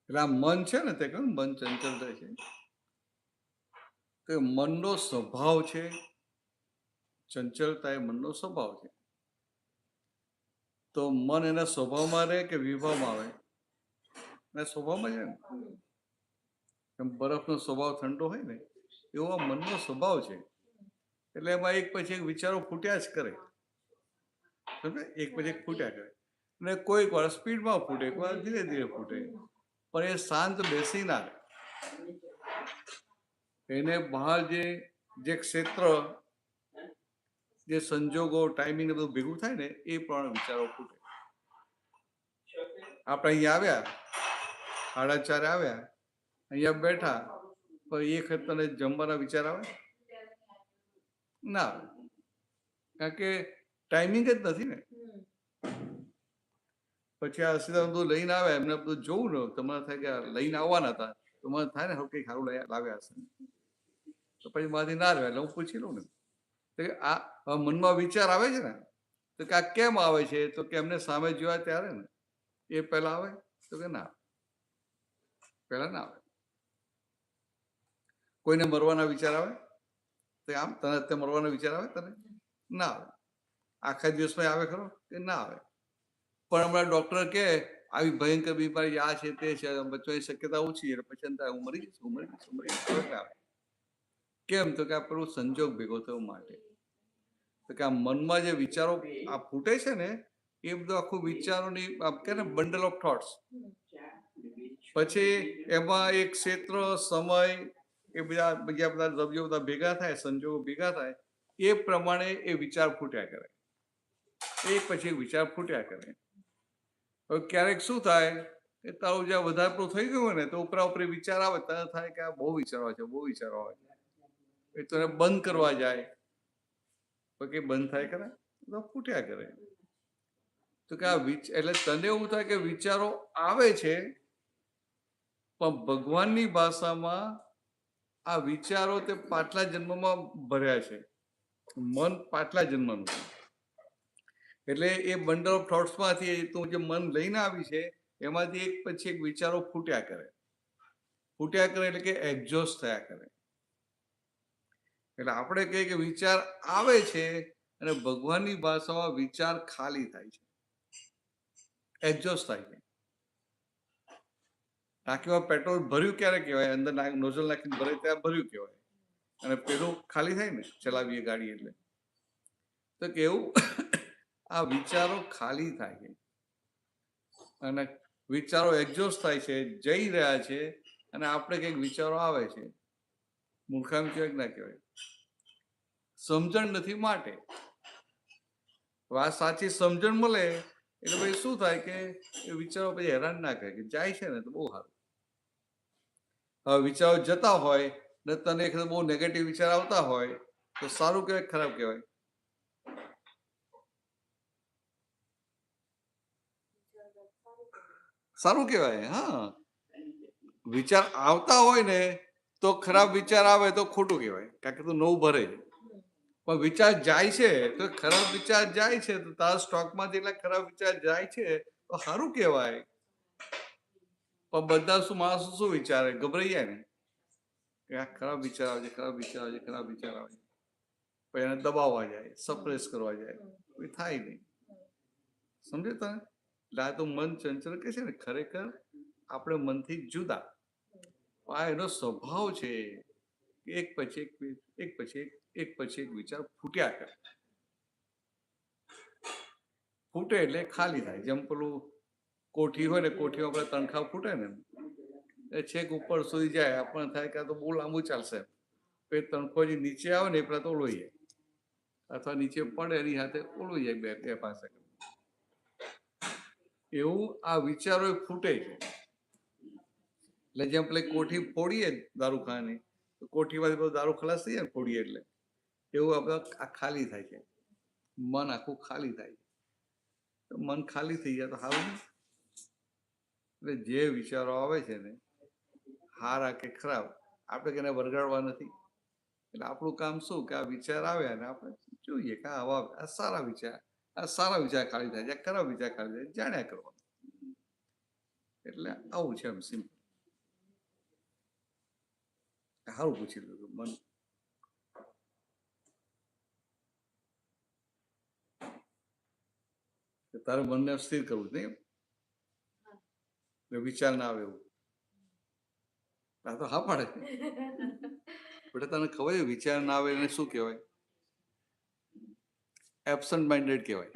S1: એટલે આ મન છે ને તે કહ્યું મન ચંચલ થાય છે કે મનનો સ્વભાવ છે. ચંચલતા એ મનનો સ્વભાવ છે. તો મન એના સ્વભાવમાં રહે કે વિભાવમાં આવે? એના સ્વભાવમાં છે ને. એમ બરફનો સ્વભાવ ઠંડો હોય ને એવો મનનો સ્વભાવ છે. એટલે એમાં એક પછી એક વિચારો ફૂટ્યા જ કરે. સમજે? એક પછી એક ફૂટ્યા કરે. અને કોઈક વાર સ્પીડમાં ફૂટે, કોઈ વાર ધીરે ધીરે ફૂટે, પણ એ શાંત બેસી ના રહે. એને બહાર જે ક્ષેત્ર, જે સંજોગો, ટાઈમિંગ બધું ભેગું થાય ને એ પ્રમાણે વિચારો ફૂટે. આપણે અહીંયા આવ્યા 4:30 આવ્યા, અહીંયા બેઠા, પણ એક તને જમવાના વિચાર આવે ના આવે, કારણ કે ટાઈમિંગ જ નથી ને. પછી આ સીધા બધું લઈને આવ્યા, એમને બધું જોવું ને તમારે થાય કે લઈને આવવાના હતા તો મને થાય ને હવે કંઈક સારું લાવ્યા હશે, તો પછી મારાથી ના રહ્યો એટલે હું પૂછી લઉં ને. આ મનમાં વિચાર આવે છે ને તો કે આ કેમ આવે છે, તો કે એમને સામે જોયા ત્યારે ને એ પહેલા આવે, તો કે ના પહેલા ના આવે. કોઈને મરવાના વિચાર આવે તો આમ તને અત્યારે મરવાનો વિચાર આવે તને? ના આવે. આખા દિવસમાં આવે ખરો કે ના આવે. પણ હમણાં ડોક્ટર કે આવી ભયંકર બીમારી આ છે તે છે, બચવાની શક્યતા ઓછી એટલે પછી અંતર હું મરી જઈશ આવે. કેમ? તો કે આ પેલું સંજોગ ભેગો થયો માટે. તો કે આ મનમાં જે વિચારો આ ફૂટે છે ને એ બધું આખું વિચારોની કે ને બંડલ ઓફ થોટ્સ. પછી એમાં એક ક્ષેત્ર, સમય, એ બીજા બધા દ્રવ્યો બધા ભેગા થાય, સંજોગો ભેગા થાય, એ પ્રમાણે એ વિચાર ફૂટ્યા કરે. એક પછી એક વિચાર ફૂટ્યા કરે. હવે ક્યારેક શું થાય એ તારું જ્યાં વધારે પૂરું થઈ ગયું હોય ને તો ઉપરા ઉપરી વિચાર આવે, તને થાય કે આ બહુ વિચારો આવે છે, બહુ વિચારો આવે છે, એ તને બંધ કરવા જાય પછી બંધ થાય કરે તો ફૂટ્યા કરે. તો કે આ એટલે તને એવું થાય કે વિચારો આવે છે, પણ ભગવાનની ભાષામાં આ વિચારો તે પાછલા જન્મમાં ભર્યા છે. મન પાછલા જન્મનું છે. એટલે એ બંડલ ઓફ થોટ્સમાંથી તું જે મન લઈને આવી છે એમાંથી એક પછી એક વિચારો ફૂટ્યા કરે. ફૂટ્યા કરે એટલે કે એક્ઝોસ્ટ થયા કરે. એટલે આપણે કહીએ કે વિચાર આવે છે અને ભગવાનની ભાષામાં વિચાર ખાલી થાય છે, એક્ઝોસ્ટ થાય છે. ટાંકીમાં પેટ્રોલ ભર્યું ક્યારે કહેવાય? અંદર નોઝલ નાખીને ભરે ત્યાં ભર્યું કહેવાય. અને પેલું ખાલી થાય ને ચલાવીએ ગાડી એટલે. તો કેવું આ વિચારો ખાલી થાય છે અને વિચારો એક્ઝોસ્ટ થાય છે, જઈ રહ્યા છે, અને આપણે કંઈક વિચારો આવે છે. મૂર્ખામી કહેવાય કે ના કહેવાય? સમજણ નથી માટે. વાત સાચી સમજણ મળે એટલે પછી શું થાય કે એ વિચારો પછી હેરાન ના કરે, કે જાય છે ને તો બહુ સારું. હવે વિચારો જતા હોય ને તને એક બહુ નેગેટિવ વિચાર આવતા હોય તો સારું કહેવાય ખરાબ કહેવાય? સારું કહેવાય. હા, વિચાર આવતા હોય ને તો ખરાબ વિચાર આવે તો ખોટું કહેવાય, કારણ કે તું નવું ભરે. પણ વિચાર જાય છે તો ખરાબ વિચાર જાય છે તો તારા સ્ટોકમાં જેટલા ખરાબ વિચાર જાય છે તો સારું કહેવાય. પણ બધા શું માણસો શું વિચારે? ગભરાઈ જાય ને કે આ ખરાબ વિચાર આવે છે, ખરાબ વિચાર આવે છે, ખરાબ વિચાર આવે છે. પછી એને દબાવવા જાય, સપ્રેસ કરવા જાય, કોઈ થાય નહીં. સમજે તમે? એટલે આ તો મન ચંચળ કે છે ને, ખરેખર આપણે મનથી જુદા. આ એનો સ્વભાવ છે કે એક પછી એક વિચાર ફૂટ્યા કરે. ફૂટે એટલે ખાલી થાય. જેમ પેલું કોઠી હોય ને, કોઠીમાં આપણે તણખા ફૂટે ને એ છેક ઉપર સુધી જાય, આપણને થાય કે આ તો બહુ લાંબુ ચાલશે. પછી તણખો જે નીચે આવે ને એ પેલા તો ઓળવાઈ જાય, અથવા નીચે પડે એની સાથે ઓળવાઈ જાય બે પાંચ સેકન્ડ. એવું આ વિચારો ફૂટે છે. એટલે જેમ પેલી કોઠી ફોડીએ દારૂખાની, તો કોઠીમાંથી બધું દારૂ ખલાસ થઈ જાય ને ફોડીએ એટલે, એવું આપણે આ ખાલી થાય છે. મન આખું ખાલી થાય છે. તો મન ખાલી થઈ જાય તો સારું. એટલે જે વિચારો આવે છે ને, સારા કે ખરાબ, આપણે તેને વરગાડવા નથી. એટલે આપણું કામ શું કે આ વિચાર આવ્યા ને આપણે જોઈએ કે આ સારા વિચાર ખાલી થાય છે, ખરાબ વિચાર ખાલી થાય, જાણ્યા કરવાનું. એટલે આવું છે એમ સિમ્પલ. સારું પૂછી લીધું. મન તારે મનને સ્થિર કરવું નહીં, વિચાર ના આવે એવું. આ તો હા પાડે. બેટા તને ખબર છે વિચાર ના આવે એને શું કહેવાય? એબસન્ટ માઇન્ડેડ કહેવાય.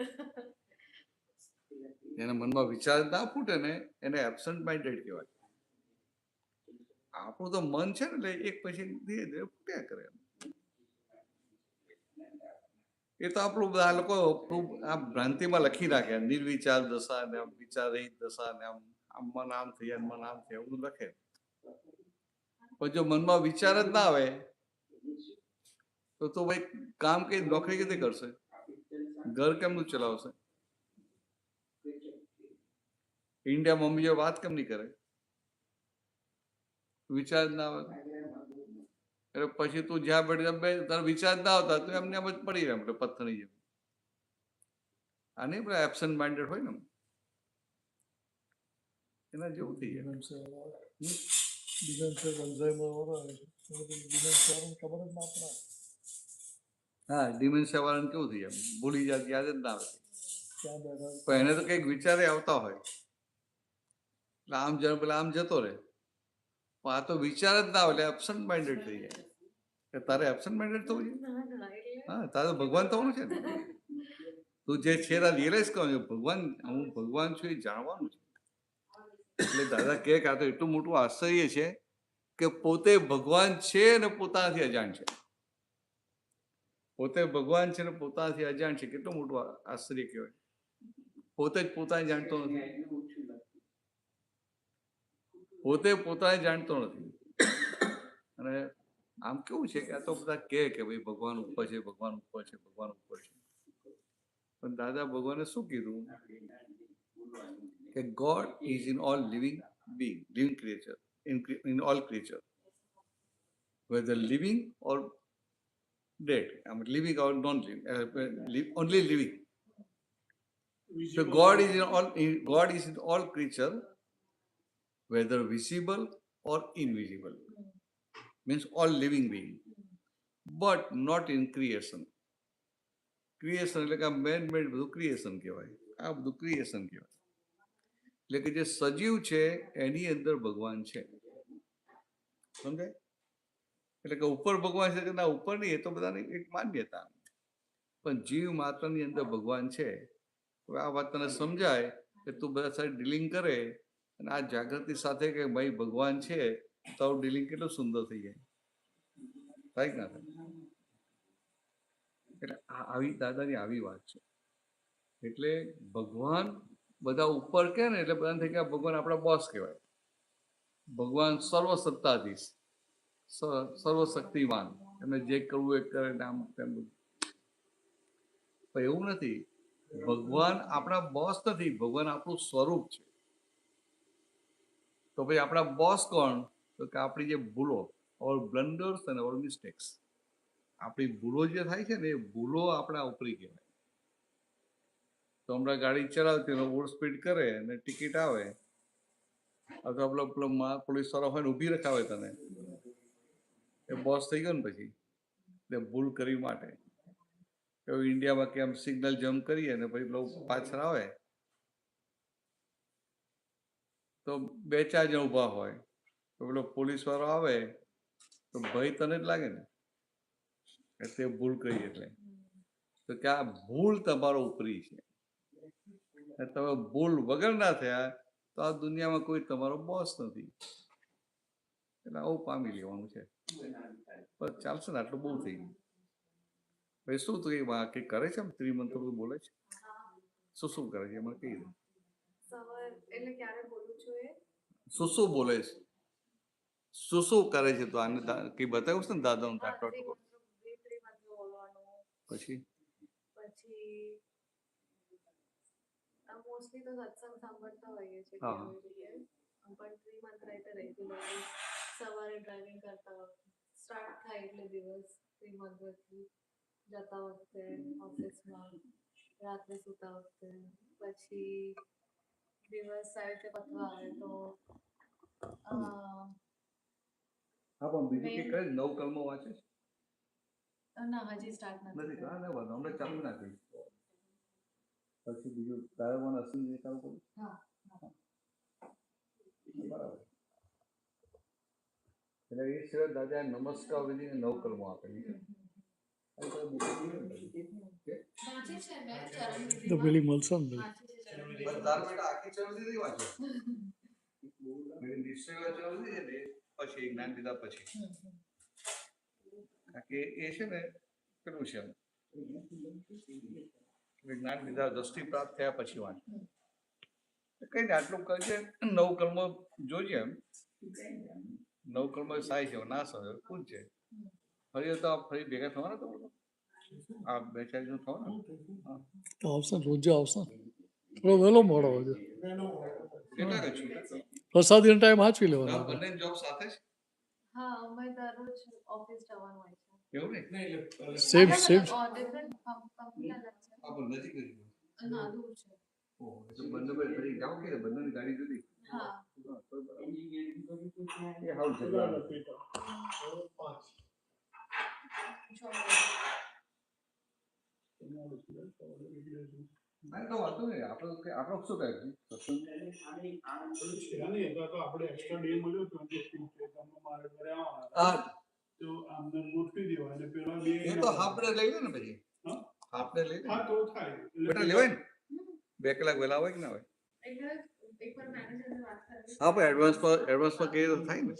S1: એના મનમાં વિચાર ના ફૂટે ને એને એબસન્ટ માઇન્ડેડ કહેવાય. આપણું તો મન છે ને એટલે એક પછી ધીરે ધીરે ફૂટ્યા કરે. એ તો આપણું આ લોકો આ ભ્રાંતિમાં લખી નાખે, નિર્વિચાર દશા ને આમ વિચાર રહિત દશા ને આમ મન આમ થઈ મન આમ થઈ એવું લખે. પણ જો મનમાં વિચાર જ ના આવે તો ભાઈ કામ કઈ નોકરી કેવી કરશે? ઘર કેમનું ચલાવશે? ઇન્ડિયા મમ્મી જો વાત કેમ નહીં કરે? વિચાર જ ના આવે. એટલે પછી તું જ્યાં બેઠી તારો વિચાર ના આવતા તો એમને એમ જ પડી રહે આપણે પથ્થરની જેમ. આ નહીં પેલા એબસન્ટ માઇન્ડેડ હોય ને એના જેવું થઈ જાય. હા, ડિમેન્શિયા વાળાને કેવું થઈ જાય? ભૂલી જાય, યાદ જ ના આવે. પણ એને તો કંઈક વિચારે આવતા હોય એટલે આમ પેલા આમ જતો રહે. પણ આ તો વિચાર જ ના આવે એટલે એબસન્ટ માઇન્ડેડ થઈ જાય. તારે એબસન્ટ માઇન્ડેડ થવું છે? હા, તારે ભગવાન થવાનું છે ને. તું જે છે રિયલાઇઝ કરવાનું, ભગવાન હું ભગવાન છું એ જાણવાનું છે. એટલે દાદા કહે કે આ તો એટલું મોટું આશ્ચર્ય છે કે પોતે ભગવાન છે ને પોતાનાથી અજાણ છે. પોતે ભગવાન છે ને પોતાનાથી અજાણ છે. કેટલું મોટું આશ્ચર્ય કહેવાય. પોતે જ પોતાને જાણતો નથી. પોતે પોતાને જાણતો નથી. અને આમ કેવું છે કે આ તો બધા કહે કે ભાઈ ભગવાન ઉપર છે, ભગવાન ઉપર છે, ભગવાન ઉપર છે. પણ દાદા ભગવાને શું કીધું કે God is in all living being, living creature, in all creature, whether living or dead. I mean, living or non-living, only living. So God is in all creature, whether visible or invisible. Means all living being. But not in creation. Creation એટલે કે આ main મેડ બધું creation કહેવાય. આ બધું creation કહેવાય. એટલે કે જે સજીવ છે એની અંદર ભગવાન છે. સમજાય? એટલે કે ઉપર ભગવાન છે કે ના ઉપર નહીં, એ તો બધાની એક માન્યતા. પણ જીવ માત્રની અંદર ભગવાન છે. હવે આ વાત તને સમજાય કે તું બધા સાથે ડીલિંગ કરે અને આ જાગૃતિ સાથે કે ભાઈ ભગવાન છે, તારું ડીલિંગ કેટલું સુંદર થઈ જાય. થાય કે ના થાય? એટલે આવી દાદાની આવી વાત છે. એટલે ભગવાન બધા ઉપર કે ને એટલે બધાને થઈ ગયા ભગવાન આપણા બોસ કહેવાય. ભગવાન સર્વસત્તાધીશ, સર્વશક્તિવાન, એમને જે કરવું એ કરે આમ તેમ. પણ એવું નથી. ભગવાન આપણા બોસ નથી, ભગવાન આપણું સ્વરૂપ છે. તો ભાઈ આપણા બોસ કોણ? તો કે આપણી જે ભૂલો, ઓર બ્લન્ડર્સ અને ઓર મિસ્ટેક્સ. આપણી ભૂલો જે થાય છે ને એ ભૂલો આપણા ઉપરી કહેવાય. તો હમણાં ગાડી ચલાવતી ઓવર સ્પીડ કરે અને ટિકિટ આવે, અથવા પેલો પોલીસ વાળો હોય ને ઊભી રખાવે તને, એ બોસ થઈ ગયો ને પછી. એટલે ભૂલ કરી માટે એવું ઇન્ડિયામાં કેમ સિગ્નલ જમ્પ કરીએ ને પછી પેલો પાછળ આવે તો 2-4 જણ ઊભા હોય, તો પેલો પોલીસ વાળો આવે તો ભય તને જ લાગે ને, એટલે ભૂલ કરી. એટલે તો કે આ ભૂલ તમારો ઉપરી છે. તમે ભૂલ વગર ના થયા તો આ દુનિયામાં કોઈ તમારો બોસ નથી. એટલે આવું પામી લેવાનું છે. પણ ચાલશે ને, આટલું બહુ થઈ ગયું. ભાઈ શું તું કંઈ કરે છે? ત્રિમંત્ર બોલે છે? શું કરે છે એમાં કઈ?
S5: સવાર એટલે ક્યારે બોલું છું એ?
S1: શું બોલે છે? શું કરે છે? તો આને કઈ બતાવ્યું છે ને દાદાનું? પછી
S5: મોસ્ટલી તો સત્સંગ સાંભળતા હોઈએ છીએ,
S1: હા.
S5: પણ ત્રિમંત્ર એટલે રેગ્યુલર સવારે ડ્રાઇવિંગ કરતા વખતે સ્ટાર્ટ થાય એટલે દિવસ ત્રિમંત્રથી, જતા વખતે ઓફિસમાં, રાત્રે સૂતા વખતે, પછી દિવસ આવી રીતે પતવા આવે તો
S1: હા, પણ બીજું કઈ કરે? 9 કર્મો વાંચે છે?
S5: ના, હજી સ્ટાર્ટ નથી.
S1: હા, ના વાંધો, હમણાં ચાલુ ના કરીશ. પછી બીજું તારે મને અસલી દેખાડવું પડે.
S5: હા,
S1: બરાબર. એટલે એ સિવાય દાદા નમસ્કાર વિધિને 9 કર્મો આપેલી છે.
S6: તો પેલી મળશે ને
S1: તાર બેટા આખી ચરણી નહીં વાંચે. નિશ્ચય ચરણી છે ને પછી જ્ઞાન દીધા પછી. કારણ કે એ છે ને પેલું છે જ્ઞાન દીધા દ્રષ્ટિ પ્રાપ્ત થયા પછી વાંચ. કઈ ને આટલું કરજે. 9 કર્મ જોઈએ એમ. 9 કર્મ સાય છે, ના સહે પૂછજે. ફરી તો ફરી ભેગા થવાના તો આ 2-4 જણ થવાના.
S6: તો આવશે ને, રોજે આવશે. થોડો વહેલો મોડો આવજો.
S1: કેટલા કે છું
S6: પ્રસાદીનો ટાઈમ વાંચવી લેવાનો.
S1: બંને જોબ સાથે જ?
S5: હા, અમે દરરોજ ઓફિસ જવાનું હોય છે.
S1: એવું નહીં?
S6: સેમ
S5: ડિફરન્ટ કંપની અલગ છે.
S1: આપણે નજીક જ.
S5: ના, દૂર છે.
S1: ઓહ, તો બંને પર ફરી જાવ કે બંનેની ગાડી જુદી?
S5: હા.
S1: એ હાઉ ઝઘડા. ના તો વાંધો નહીં. આપણો શું કહે છે?
S7: આપણે એક્સ્ટ્રા ડે મળ્યો 25 મારે ઘરે આવવાના
S1: હા,
S7: તો આમને ગોઠવી દેવા અને પેલા બે
S1: એ તો હાફ ડે લઈ લે ને પછી.
S7: હા?
S1: હાફ ડે લઈ લે.
S7: હા તો થાય.
S1: બેટા લેવાય ને? 2 કલાક વહેલા હોય કે ના હોય?
S5: એકવાર મેનેજરને વાત કરવી.
S1: હા, પણ એડવાન્સમાં કહીએ તો થાય ને.